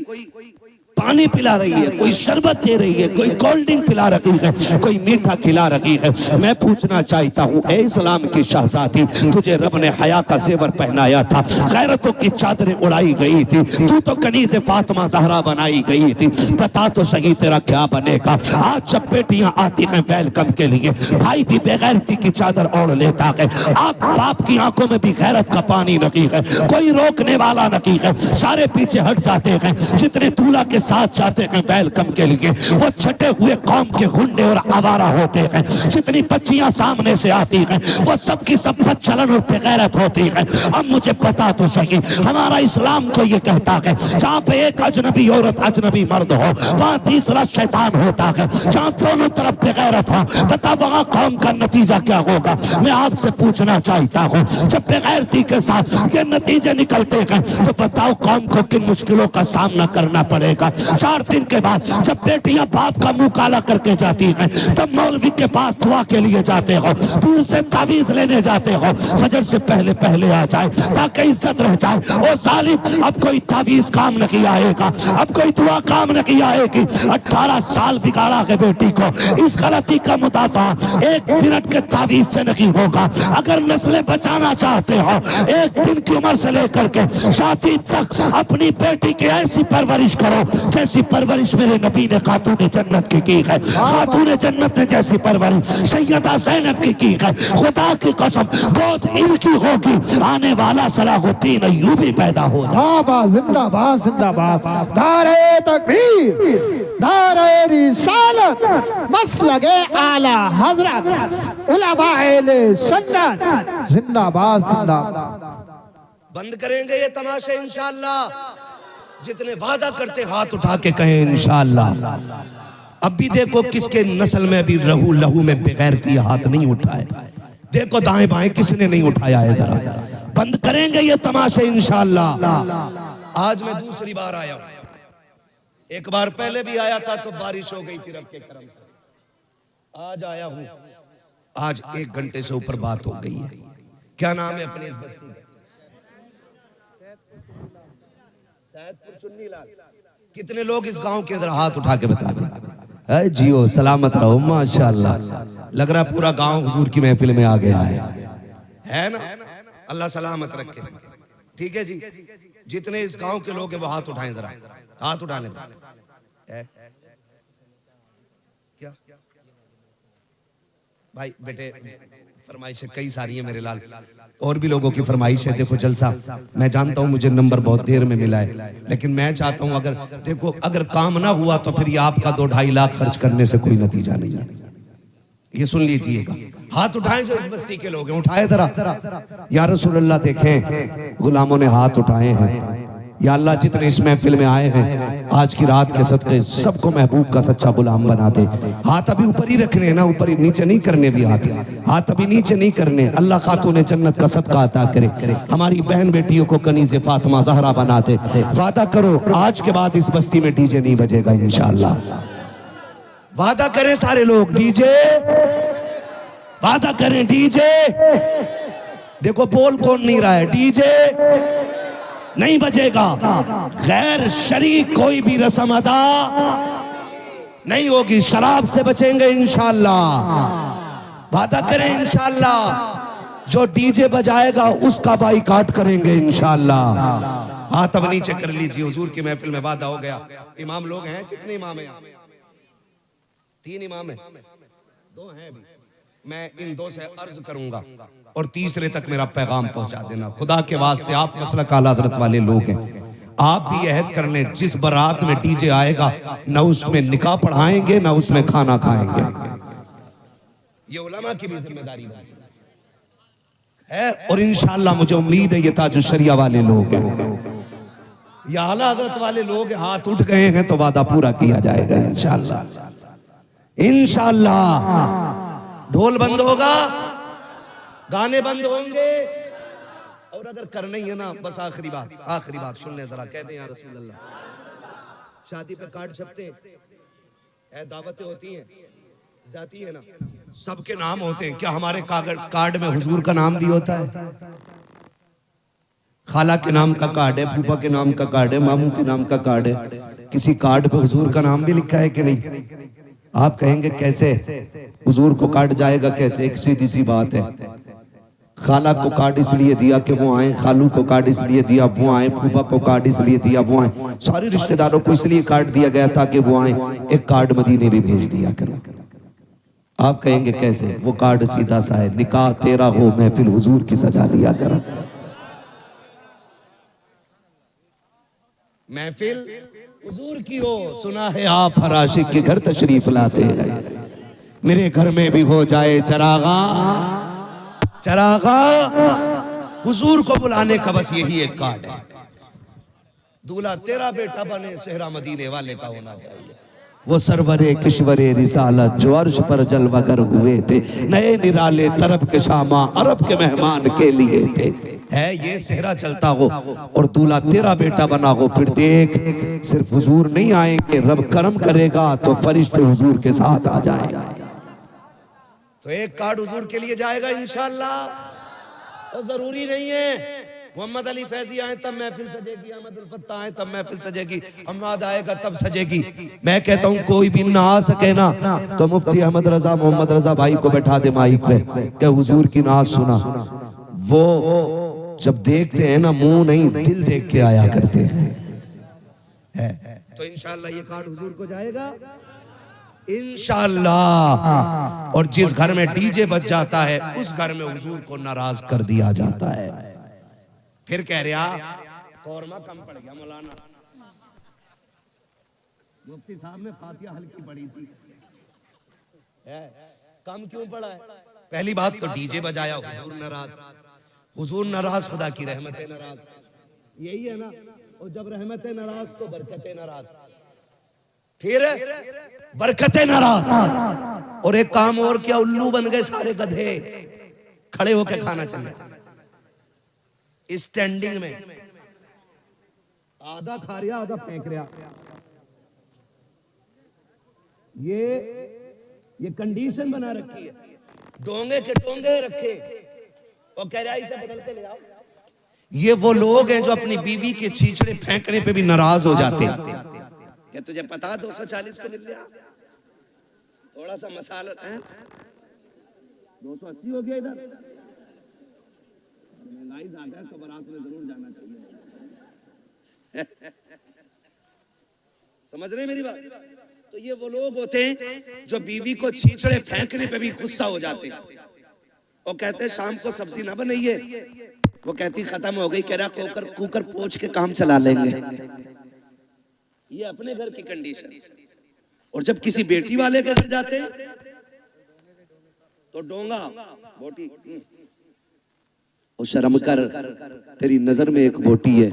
पानी पिला रही है, कोई शरबत दे रही है, कोई कोल्ड ड्रिंक पिला रही है, कोई मीठा खिला रही है। मैं पूछना चाहता हूँ, ए इस्लाम की शहजादी, तुझे रब ने हया का जेवर पहनाया था, गैरतों की चादरें उड़ाई गई थी, तू तो कनीज़े फातिमा ज़हरा बनाई गई थी। बता तो सही तेरा क्या बनेगा? आज जब बेटियां आती हैं वेलकम के लिए, भाई भी बेगैरती की चादर ओढ़ लेता है। आप बाप की आंखों में भी गैरत का पानी नहीं है, कोई रोकने वाला नहीं है, सारे पीछे हट जाते हैं। जितने दूल्हा के साथ जाते हैं वेलकम के लिए वो छटे हुए कौम के गुंडे और आवारा होते हैं। जितनी बच्चियां सामने से आती हैं वो सबकी सब बदचलन और बेगैरत होती है। अब मुझे पता तो सही, हमारा इस्लाम तो ये कहता है जहाँ पे एक अजनबी औरत अजनबी मर्द हो वहाँ तीसरा शैतान होता है। जहाँ दोनों तरफ बेगैरत हो, बता वहाँ कौम का नतीजा क्या होगा? मैं आपसे पूछना चाहता हूँ, जब बेगैरती के साथ ये नतीजे निकलते हैं तो बताओ कौम को किन मुश्किलों का सामना करना पड़ेगा। 4 दिन के बाद जब बेटियां बाप का मुंह काला करके जाती हैं, तब मौलवी के पास दुआ के लिए जाते हो, पीर से तावीज लेने जाते हो, फजर से पहले पहले आ जाए ताकि इज्जत रह जाए। ओ जालिम, अब कोई तावीज काम नहीं आएगा, अब कोई दुआ काम नहीं आएगी। 18 साल बिगाड़ा है बेटी को, इस गलती का मुदाफा 1 मिनट के तावीज से नहीं होगा। अगर नस्लें बचाना चाहते हो, 1 दिन की उम्र से लेकर के शादी तक अपनी बेटी की ऐसी परवरिश करो जैसी परवरिश मेरे नबी ने खातून जन्नत की है। खातून जन्नत ने जैसी परवरिश सैयदा ज़ैनब की है। खुदा की कसम बहुत इनकी होगी, आने वाला सलाहुद्दीन अय्यूबी पैदा होगा। जिंदाबाद जिंदाबाद। नारे तकबीर, नारे रिसालत, मसलके आला हजरत, उलमाए सुन्नत, जिंदाबाद जिंदाबाद। बंद करेंगे ये तमाशे इंशाअल्लाह। जितने वादा करते हाथ उठा के कहें इंशाअल्लाह। अब भी देखो किसके नस्ल में भी लहू में बेगैरती हाथ नहीं उठाए। देखो दाएं बाएं किसने नहीं उठाया है। जरा बंद करेंगे ये तमाशे इंशाअल्लाह। आज मैं दूसरी बार आया हूं, एक बार पहले भी आया था तो बारिश हो गई थी रब के करम से। आज आया हूं, आज 1 घंटे से ऊपर बात हो गई है। क्या नाम है अपनी इस बस्ती का? सैदपुर चुन्नीलाल। कितने लोग इस गांव के अंदर हाथ उठा के बता दें? जियो सलामत रहो, माशाअल्लाह। लग रहा पूरा गांव हुजूर की महफिल में आ गया है ना? अल्लाह सलामत रखे। ठीक है जी, जितने इस गांव के लोग हैं वो हाथ उठाएं, जरा हाथ उठाने क्या भाई बेटे, फरमाइशें कई सारी हैं मेरे लाल, और भी लोगों की फरमाइश है। देखो जलसा, मैं जानता हूं मुझे नंबर बहुत देर में मिला है, लेकिन मैं चाहता हूं अगर देखो अगर काम ना हुआ तो फिर ये आपका 2-2.5 लाख खर्च करने से कोई नतीजा नहीं है। ये सुन लीजिएगा, हाथ उठाएं जो इस बस्ती के लोग हैं, उठाए जरा। या रसूल अल्लाह, देखें गुलामों ने हाथ उठाए हैं। या अल्लाह, जितने इस महफिल में आए हैं आज की रात के सदके सबको महबूब का सच्चा गुलाम बना दे। हाथ अभी ऊपर ही रखने हैं ना, ऊपर ही, नीचे नहीं करने भी हाथ अभी नीचे नहीं करने। अल्लाह खातून जन्नत का सदका अता करे, हमारी बहन बेटियों को कनीज़े फातिमा ज़हरा बना दे। वादा करो आज के बाद इस बस्ती में डीजे नहीं बजेगा इंशाअल्लाह। वादा करें सारे लोग, डीजे, वादा करें डीजे। देखो बोल कौन नहीं रहा है, डीजे नहीं बजेगा। गैर शरीक कोई भी रस्म अदा नहीं होगी, शराब से बचेंगे इंशाअल्लाह। वादा करें इंशाअल्लाह, जो डीजे बजाएगा उसका बाइकाट करेंगे इंशाअल्लाह। हाँ तब नीचे कर लीजिए, हुजूर की महफिल में वादा हो गया। इमाम लोग हैं, कितने इमाम हैं? 3 इमाम हैं, 2 हैं भी। मैं इन 2 से अर्ज करूंगा और तीसरे तक मेरा पैगाम पहुंचा देना। खुदा के वास्ते आप मसलक आला हज़रत वाले लोग हैं, आप भी अहद कर लें, जिस बारात में डीजे आएगा ना उसमें निकाह पढ़ाएंगे ना उसमें खाना खाएंगे। ये उलमा की भी जिम्मेदारी है। और इंशाअल्लाह मुझे उम्मीद है ये ताजुश शरिया वाले लोग हैं, या आला हज़रत वाले लोग हाथ उठ गए हैं तो वादा पूरा किया जाएगा इंशाअल्लाह। इंशाअल्लाह ढोल बंद होगा, गाने बंद होंगे। और अगर करना ही है ना, बस आखिरी बात सुन ले जरा, कहते हैं या रसूल अल्लाह, शादी पे कार्ड छपते हैं, दावतें होती हैं, जाती है ना, सबके नाम होते हैं। क्या हमारे कार्ड में हुजूर का नाम भी होता है? खाला के नाम का कार्ड है, फूफा के नाम का कार्ड है, मामू के नाम का कार्ड है, किसी कार्ड पे हुजूर का नाम भी लिखा है कि नहीं? आप कहेंगे कैसे हुजूर को कार्ड जाएगा कैसे? एक सीधी सी बात है, खाला को कार्ड इसलिए दिया कि वो आए, खालू को कार्ड इसलिए दिया वो आए, फूफा को कार्ड इसलिए दिया वो आए, सारे रिश्तेदारों को इसलिए कार्ड दिया गया ताकि वो आए। एक कार्ड मदीने भी भेज दिया करो। आप कहेंगे कैसे? वो कार्ड सीधा सा है, निकाह तेरा हो महफिल हुजूर की सजा लिया करो। महफिल हुजूर की हो, सुना है आप हर आशिक के घर तशरीफ लाते हैं, मेरे घर में भी हो जाए चरागा। हुजूर को बुलाने का बस यही एक कार्ड है। दूल्हा तेरा बेटा बने, सेहरा मदीने वाले का होना चाहिए। वो सरवरे किश्वरे रिसालत जो अर्श पर जलवागर हुए थे, नए निराले तरफ के शामा अरब के मेहमान के लिए थे। है ये सेहरा चलता हो और दूल्हा तेरा बेटा बना हो, फिर देख सिर्फ हुजूर नहीं आएंगे, रब करम करेगा तो फरिश्ते हुजूर के साथ आ जाएंगे। तो एक कार्ड हुजूर के लिए जाएगा इंशाअल्लाह। तो जरूरी नहीं है मोहम्मद अली फैजी आए तब महफिल सजेगी, अहमद उल फत्ता आए तब महफिल सजेगी, अम्माद आएगा तब सजेगी। मैं कहता हूँ कोई भी ना आ सके ना तो मुफ्ती अहमद रजा मोहम्मद रजा भाई को बैठा दे माइक पे, क्या हुजूर की नाज सुना। वो जब देखते हैं ना मुंह नहीं दिल देख के आया करते हैं। तो इंशाअल्लाह ये कार्ड हुजूर को जाएगा इंशाअल्लाह। और जिस घर में डीजे बज जाता है उस घर में हुजूर को नाराज कर दिया जाता है। फिर कह रहा कौरमा कम पड़ गया मौलाना, मुफ्ती साहब ने फातिहा हल्की पड़ी थी, कम क्यों पड़ा है? पहली बात तो डीजे बजाया, हुजूर नाराज, खुदा की रहमतें नाराज, यही है ना। और जब रहमतें नाराज तो बरकतें नाराज, फिर बरकतें नाराज। और एक काम और किया, उल्लू बन गए सारे गधे, खड़े होकर खाना चले स्टैंडिंग में, आधा खा रहा आधा फेंक रहा। ये कंडीशन बना रखी है, डोंगे के डोंगे रखे और कह रहा इसे बदल के ले आओ। ये वो लोग हैं जो अपनी बीवी के छींचड़े फेंकने पे भी नाराज हो जाते हैं। क्या तुझे पता 240 को मिल गया, थोड़ा सा मसाला है 280 हो गया, इधर महंगाई ज्यादा है तो बारात में जरूर जाना चाहिए। समझ रहे मेरी बात? तो ये वो लोग होते हैं जो बीवी को छींचड़े फेंकने पे भी गुस्सा हो जाते हैं और कहते हैं शाम को सब्जी ना बनाइए, वो कहती खत्म हो गई, कह रहा कुकर पोंछ के काम चला लेंगे। ये अपने घर की कंडीशन। और जब किसी बेटी वाले के घर जाते हैं तो डोंगा बोटी और शर्म कर, तेरी नजर में एक बोटी है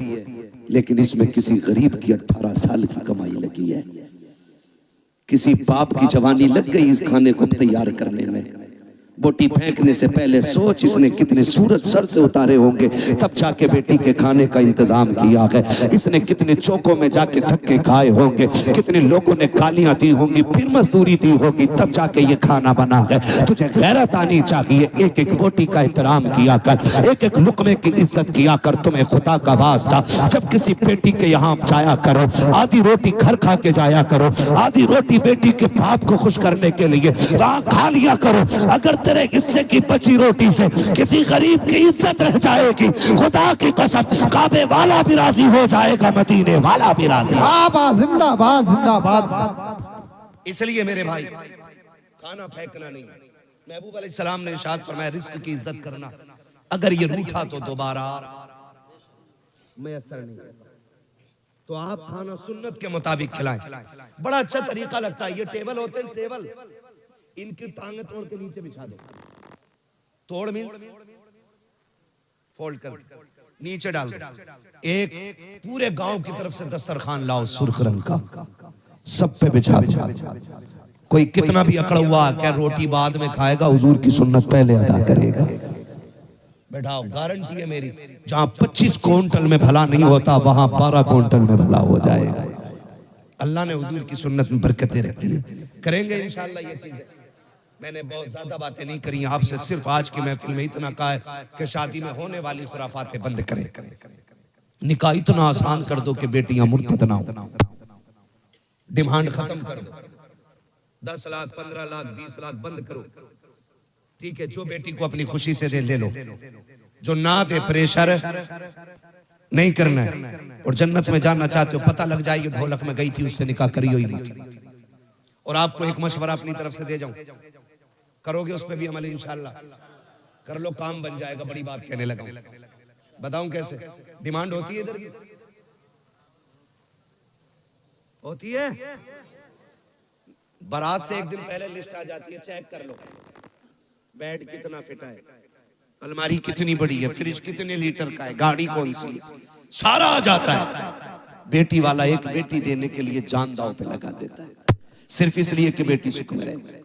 लेकिन इसमें किसी गरीब की 18 साल की कमाई लगी है। किसी बाप की जवानी लग गई इस खाने को तैयार करने में। बोटी फेंकने से पहले सोच इसने कितने सूरज सर से उतारे होंगे तब जाके बेटी के खाने का इंतजाम किया है। इसने कितने चौकों में जाके धक्के खाए होंगे, कितने लोगों ने गालियां दी होंगी, फिर मजदूरी दी होगी, तब जाके ये खाना बना है। तुझे गैरत आनी चाहिए, एक एक बोटी का एहतराम किया कर, एक एक लुकमे की इज्जत किया कर। तुम्हें खुदा का वास्ता जब किसी बेटी के यहाँ जाया करो, आधी रोटी घर खा के जाया करो, आधी रोटी बेटी के बाप को खुश करने के लिए वहां खा लिया करो। अगर तेरे हिस्से की बची रोटी से किसी गरीब की इज्जत रह जाएगी, खुदा की कसम काबे वाला भी राजी हो जाएगा, मदीने वाला भी राजी। जिंदाबाद जिंदाबाद। इसलिए मेरे भाई खाना फेंकना नहीं। महबूब अलैहिस्सलाम ने इरशाद फरमाया रिस्क की इज्जत करना। अगर ये रूठा तो दोबारा मैसर नहीं, तो आप खाना सुन्नत के मुताबिक खिलाएं। बड़ा अच्छा तरीका लगता है। ये टेबल होते हैं, टेबल इनकी टांगे तोड़ के नीचे बिछा दो। तोड़ मींस फोल्ड कर नीचे डाल दो। एक पूरे गांव की तरफ से दस्तरखान लाओ सुर्ख रंग का, सब पे बिछा दो। कोई कितना भी अकड़ा हुआ क्या रोटी बाद में खाएगा, हुजूर की सुन्नत पहले अदा करेगा। बैठाओ, गारंटी है मेरी। जहां 25 क्विंटल में भला नहीं होता वहां 12 क्विंटल में भला हो जाएगा। अल्लाह ने हुजूर की सुन्नत में बरकतें रखी है। करेंगे इंशाअल्लाह ये चीजें। मैंने बहुत ज्यादा बातें नहीं करी आपसे, सिर्फ आज की महफिल में इतना कहा है कि शादी में होने वाली खुराफातें बंद करें। निकाह इतना आसान कर दो कि बेटियां मुर्तद ना हो। डिमांड खत्म कर दो। 10 लाख 15 लाख 20 लाख बंद करो। ठीक है, जो बेटी को अपनी खुशी से दे ले लो, जो ना दे प्रेशर नहीं करना है। और जन्नत में जाना चाहते हो, पता लग जाए ये ढोलक में गई थी उससे निकाह करियो ही मत। और आपको एक मशवरा अपनी तरफ से दे जाऊं, करोगे उस पर भी अमल इंशाअल्लाह कर लो, काम बन जाएगा। बड़ी बात कहने लगा, बताऊं कैसे। डिमांड होती है इधर भी होती है। बारात से एक दिन पहले लिस्ट आ जाती है, चेक कर लो बेड कितना फिट है, अलमारी कितनी बड़ी है, फ्रिज कितने लीटर का है, गाड़ी कौन सी है, सारा आ जाता है। बेटी वाला एक बेटी देने के लिए जान दांव पे लगा देता है, सिर्फ इसलिए कि बेटी सुख में रहे।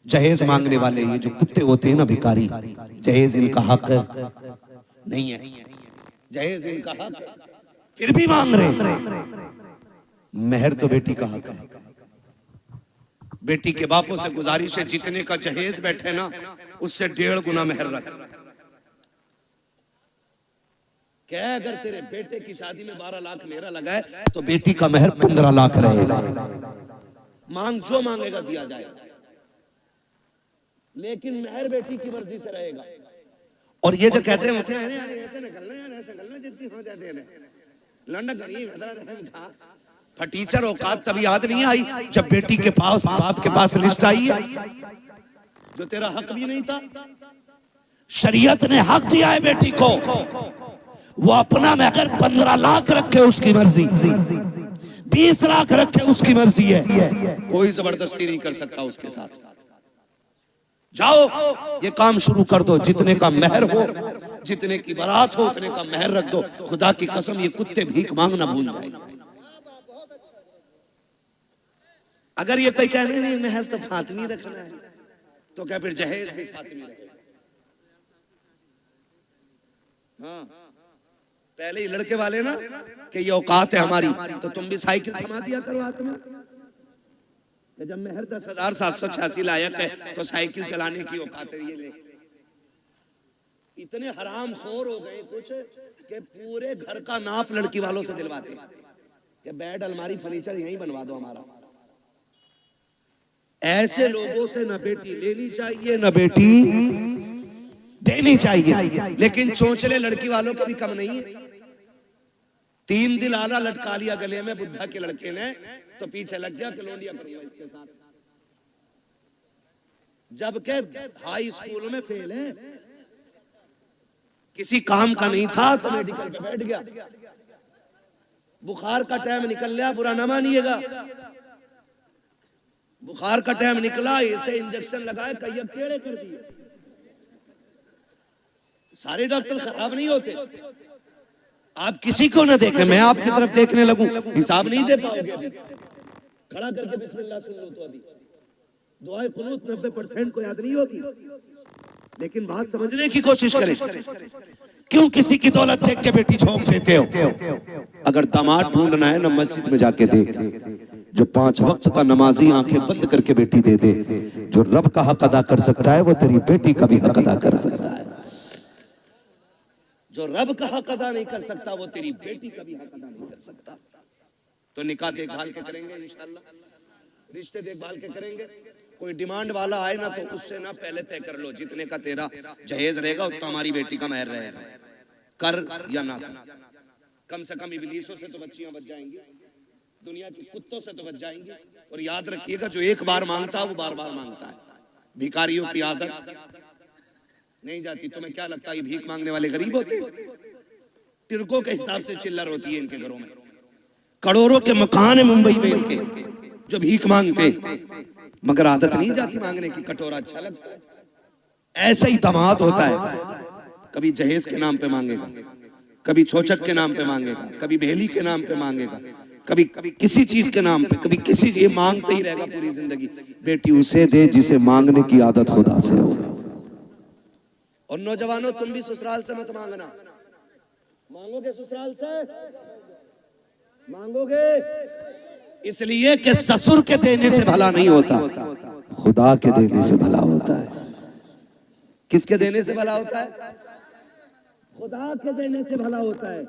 जहेज मांगने वाले ये जो कुत्ते होते हैं ना भिखारी, जहेज इनका हक नहीं है, जहेज इनका हक है, फिर भी मांग रहे। मेहर तो बेटी का हक है। बेटी के बापों से गुजारिश है, जितने का जहेज बैठे ना उससे 1.5 गुना मेहर रख। क्या अगर तेरे बेटे की शादी में 12 लाख मेरा लगा है तो बेटी का मेहर 15 लाख रहेगा। मांग जो मांगेगा दिया जाएगा, लेकिन मेहर बेटी की मर्जी से रहेगा। और ये जो कहते हैं ऐसे निकलना यार, ऐसे निकलना जितनी हो जाते हैं लंडा करिए फटीचर औकात तभी याद नहीं आई जब बेटी के पास बाप के पास लिस्ट आई है जो तेरा हक भी नहीं था। शरीयत ने हक दिया है बेटी को, वो अपना में अगर 15 लाख रखे उसकी मर्जी, 20 लाख रखे उसकी मर्जी है, कोई जबरदस्ती नहीं कर सकता उसके साथ। जाओ ये काम शुरू कर दो, जितने का मेहर हो, जितने की बारात हो उतने का मेहर रख दो। खुदा की कसम ये कुत्ते भीख मांगना भूल जाएंगे। अगर ये कोई कहने नहीं मेहर तो फातिमी रखना है, तो क्या फिर जहेज भी फातिमी रहेगा। हाँ, पहले ही लड़के वाले ना कि ये औकात है हमारी, तो तुम भी साइकिल थमा दिया करो हाथ में। जब मेहर 10,786 लायक है तो साइकिल चलाने की औकात है ये ले। इतने हराम खोर हो गए कुछ कि पूरे घर का नाप लड़की वालों से दिलवाते कि बेड अलमारी फर्नीचर यहीं बनवा दो हमारा। ऐसे लोगों से न बेटी लेनी चाहिए न बेटी देनी चाहिए। लेकिन चोंचले लड़की वालों के भी कम नहीं है। 3 दिल आला लटका लिया गले में बुद्धा के लड़के ने, तो पीछे लग गया कलोंडिया करूंगा इसके साथ, जबकि हाई स्कूल में फेल है, किसी काम का नहीं था तो मेडिकल पे बैठ गया। बुखार का टाइम निकल गया, बुरा ना मानिएगा, बुखार का टाइम निकला, इसे इंजेक्शन लगाए, कैयक टेढ़े कर दिए। सारे डॉक्टर खराब नहीं होते। आप किसी को ना देखें, मैं आपकी तरफ देखने लगूं, हिसाब नहीं दे पाओगे। अभी खड़ा करके बिस्मिल्लाह सुन लो तो अभी दुआए कुनूत 90% को याद नहीं होगी, लेकिन बात समझने की कोशिश करें। क्यों किसी की दौलत देख के बेटी झोंक देते हो? अगर दामाद ढूंढना है ना, मस्जिद में जाके देख, जो 5 वक्त का नमाजी आंखें बंद करके बेटी दे दे। जो रब का हक अदा कर सकता है वो तेरी बेटी का भी हक अदा कर सकता है। जो रब का हक अदा नहीं कर सकता वो तेरी बेटी का भी हक अदा नहीं कर सकता। तो निकाह देखभाल के करेंगे इंशाल्लाह, रिश्ते देखभाल के करेंगे। कोई डिमांड वाला आए ना तो उससे ना पहले तय कर लो, जितने का तेरा जहेज रहेगा उतना हमारी बेटी का महर रहेगा, कर या ना कर। कम से कम इबलीसों से तो बच्चियां बच जाएंगी, दुनिया के कुत्तों से तो बच जाएंगी। और याद रखिएगा, जो एक बार मांगता है वो बार बार मांगता है। भिखारियों की आदत नहीं जाती। तुम्हें क्या लगता है ये भीख मांगने वाले गरीब होते? तिरकों के हिसाब से चिल्लर होती है इनके घरों में। करोड़ों के मकान है मुंबई में इनके, जो भीख मांगते, मगर आदत नहीं जाती मांगने की। कटोरा अच्छा लगता है। ऐसा ही दामाद होता है, कभी जहेज के नाम पे मांगेगा, कभी छोचक के नाम पे मांगेगा, कभी बेली के नाम पे मांगेगा, कभी किसी चीज के नाम पे, कभी किसी, ये मांगते ही रहेगा पूरी जिंदगी। बेटी उसे दे जिसे मांगने की आदत खुदा से हो। और नौजवानों, तुम भी ससुराल से मत मांगना। मांगोगे ससुराल से, मांगोगे इसलिए कि ससुर के देने से भला नहीं होता, खुदा के देने से भला होता है। किसके देने से भला होता है? खुदा के देने से भला होता है।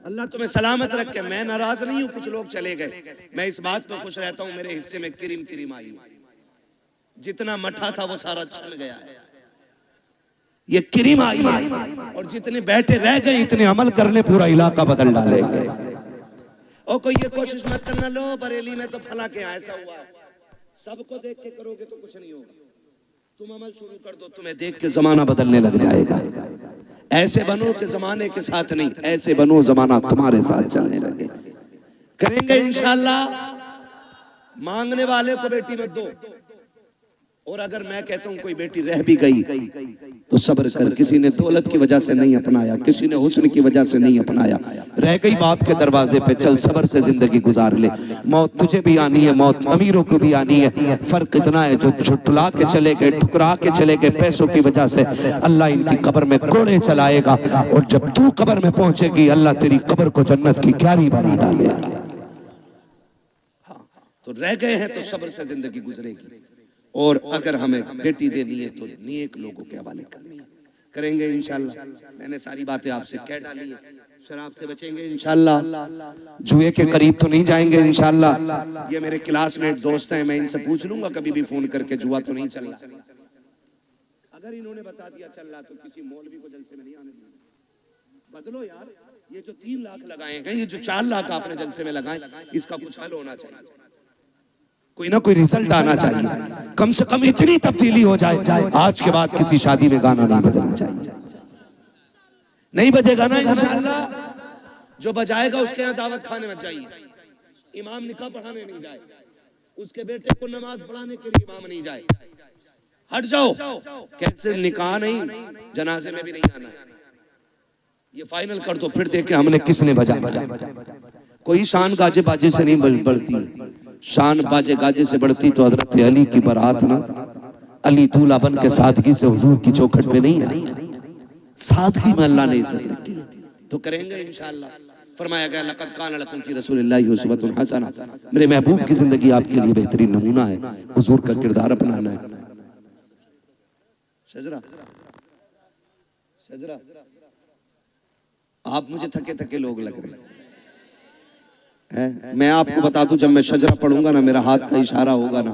अल्लाह तुम्हें सलामत रखे। मैं नाराज नहीं हूं, कुछ लोग चले गए, मैं इस बात पर खुश रहता हूं, मेरे हिस्से में किरिम किरिम आई। जितना मठा था वो सारा छन गया है, ये किरिम आई है। और जितने बैठे रह गए, इतने अमल करने पूरा इलाका बदल डालेंगे। और कोई ये कोशिश मत करना, लो बरेली में तो फला के ऐसा हुआ। सबको देख के करोगे तो कुछ नहीं होगा। तुम अमल शुरू कर दो, तुम्हें देख के जमाना बदलने लग जाएगा। ऐसे बनो कि जमाने के साथ नहीं, ऐसे बनो जमाना तुम्हारे साथ चलने लगे। करेंगे इंशाल्लाह। मांगने वाले को बेटी मत दो। और अगर मैं कहता हूं कोई बेटी रह भी गई तो सब्र कर। किसी ने दौलत की वजह से नहीं अपनाया, किसी ने हुस्न की वजह से नहीं अपनाया, रह गई बाप के दरवाजे पे, चल सब्र से जिंदगी गुजार ले। मौत तुझे भी आनी है, मौत अमीरों को भी आनी है। फर्क इतना है, जो झुटला के चले गए, ठुकरा के चले गए पैसों की वजह से, अल्लाह इनकी कब्र में कोड़े चलाएगा। और जब तू कब्र में पहुंचेगी, अल्लाह तेरी कब्र को जन्नत की क्यारी बना डालेगा। तो रह गए हैं तो सब्र से जिंदगी गुजरेगी। और अगर हमें बेटी देनी है तो नेक लोगों के हवाले करनी है। करेंगे इंशाल्लाह। मैंने सारी बातें आपसे कह डाली है। शराब से बचेंगे इंशाल्लाह, जुए के करीब तो नहीं जाएंगे इंशाल्लाह। ये मेरे क्लासमेट दोस्त हैं, मैं इनसे पूछ लूंगा कभी भी फोन करके, जुआ तो नहीं चल रहा। अगर इन्होंने बता दिया चल रहा तो किसी मौलवी को जलसे में नहीं आने देंगे। बदलो यार, ये जो 3 लाख लगाए हैं, ये जो 4 लाख आपने जलसे में लगाए, इसका कुछ हल होना चाहिए। कोई ना कोई रिजल्ट आना चाहिए। कम से कम इतनी तब्दीली हो जाए, आज के बाद किसी शादी में गाना नहीं बजना चाहिए। नहीं बजेगा ना इंशाल्लाह। जो बजाएगा उसके यहाँ दावत खाने मत जाइए। इमाम निकाह पढ़ाने नहीं जाए, उसके बेटे को नमाज पढ़ाने के लिए इमाम नहीं जाए। हट जाओ। कैसे निकाह नहीं, जनाजे में भी नहीं आना। ये फाइनल कर दो, फिर देखे हमने किसने बजाया। कोई शान गाजे बाजे से नहीं बढ़ती, शान बाजे गाजे से बढ़ती तो हजरत अली की बारात ना, अली दूल्हा बन के सादगी से हुजूर की चौखट पे नहीं आई। सादगी में अल्लाह ने इज्जत रखी। तो करेंगे इंशाअल्लाह। फरमाया गया, लक़द कान लकुम फ़ी रसूलिल्लाहि उस्वतुन हसना। मेरे महबूब की जिंदगी आपके लिए बेहतरीन नमूना है। हुजूर का किरदार अपनाना है। शजरा शजरा, आप मुझे थके थके लोग लग रहे हैं। मैं आपको बता दूं, जब मैं शजरा पढ़ूंगा ना, मेरा हाथ का इशारा होगा ना,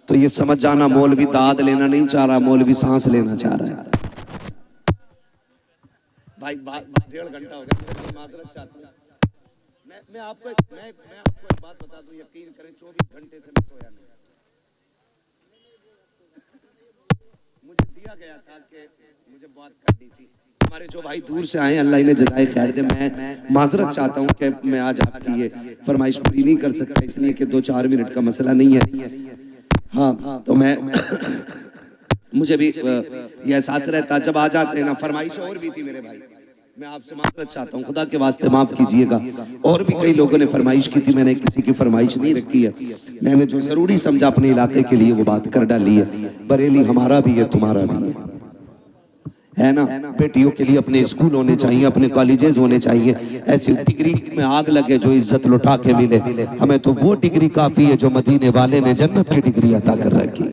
तो ये समझ जाना मौलवी दाद लेना नहीं चाह रहा, मौलवी सांस लेना चाह रहा है। भाई 1.5 घंटा हो गया, माजरत चाहता हूं। मैं आपको एक बात बता दूं, यकीन करें 24 घंटे से मैं सोया नहीं। मुझे दिया गया था कि मुझे बात करनी थी। हमारे जो भाई दूर से आए, अल्लाह इन्हें जज़ाए खैर दे। मैं माजरत चाहता हूँ कि मैं आज आपकी ये फरमाइश पूरी नहीं कर सकता, इसलिए कि 2-4 मिनट का मसला नहीं है। हाँ तो मैं मुझे भी ये एहसास रहता जब आ जाते हैं ना। फरमाइश और भी थी मेरे भाई, मैं आपसे माफरत चाहता हूँ, खुदा के वास्ते माफ कीजिएगा। और भी कई लोगों ने फरमाइश की थी, मैंने किसी की फरमाइश नहीं रखी है। मैंने जो जरूरी समझा अपने इलाके के लिए वो बात कर डाली है। बरेली हमारा भी है, तुम्हारा भी है ना। बेटियों के लिए अपने स्कूल होने चाहिए, अपने कॉलेजेस होने चाहिए। ऐसी डिग्री में आग लगे जो इज्जत लुटा के मिले, हमें तो वो डिग्री काफी है जो मदीने वाले ने जन्नत की डिग्री अता कर रखी।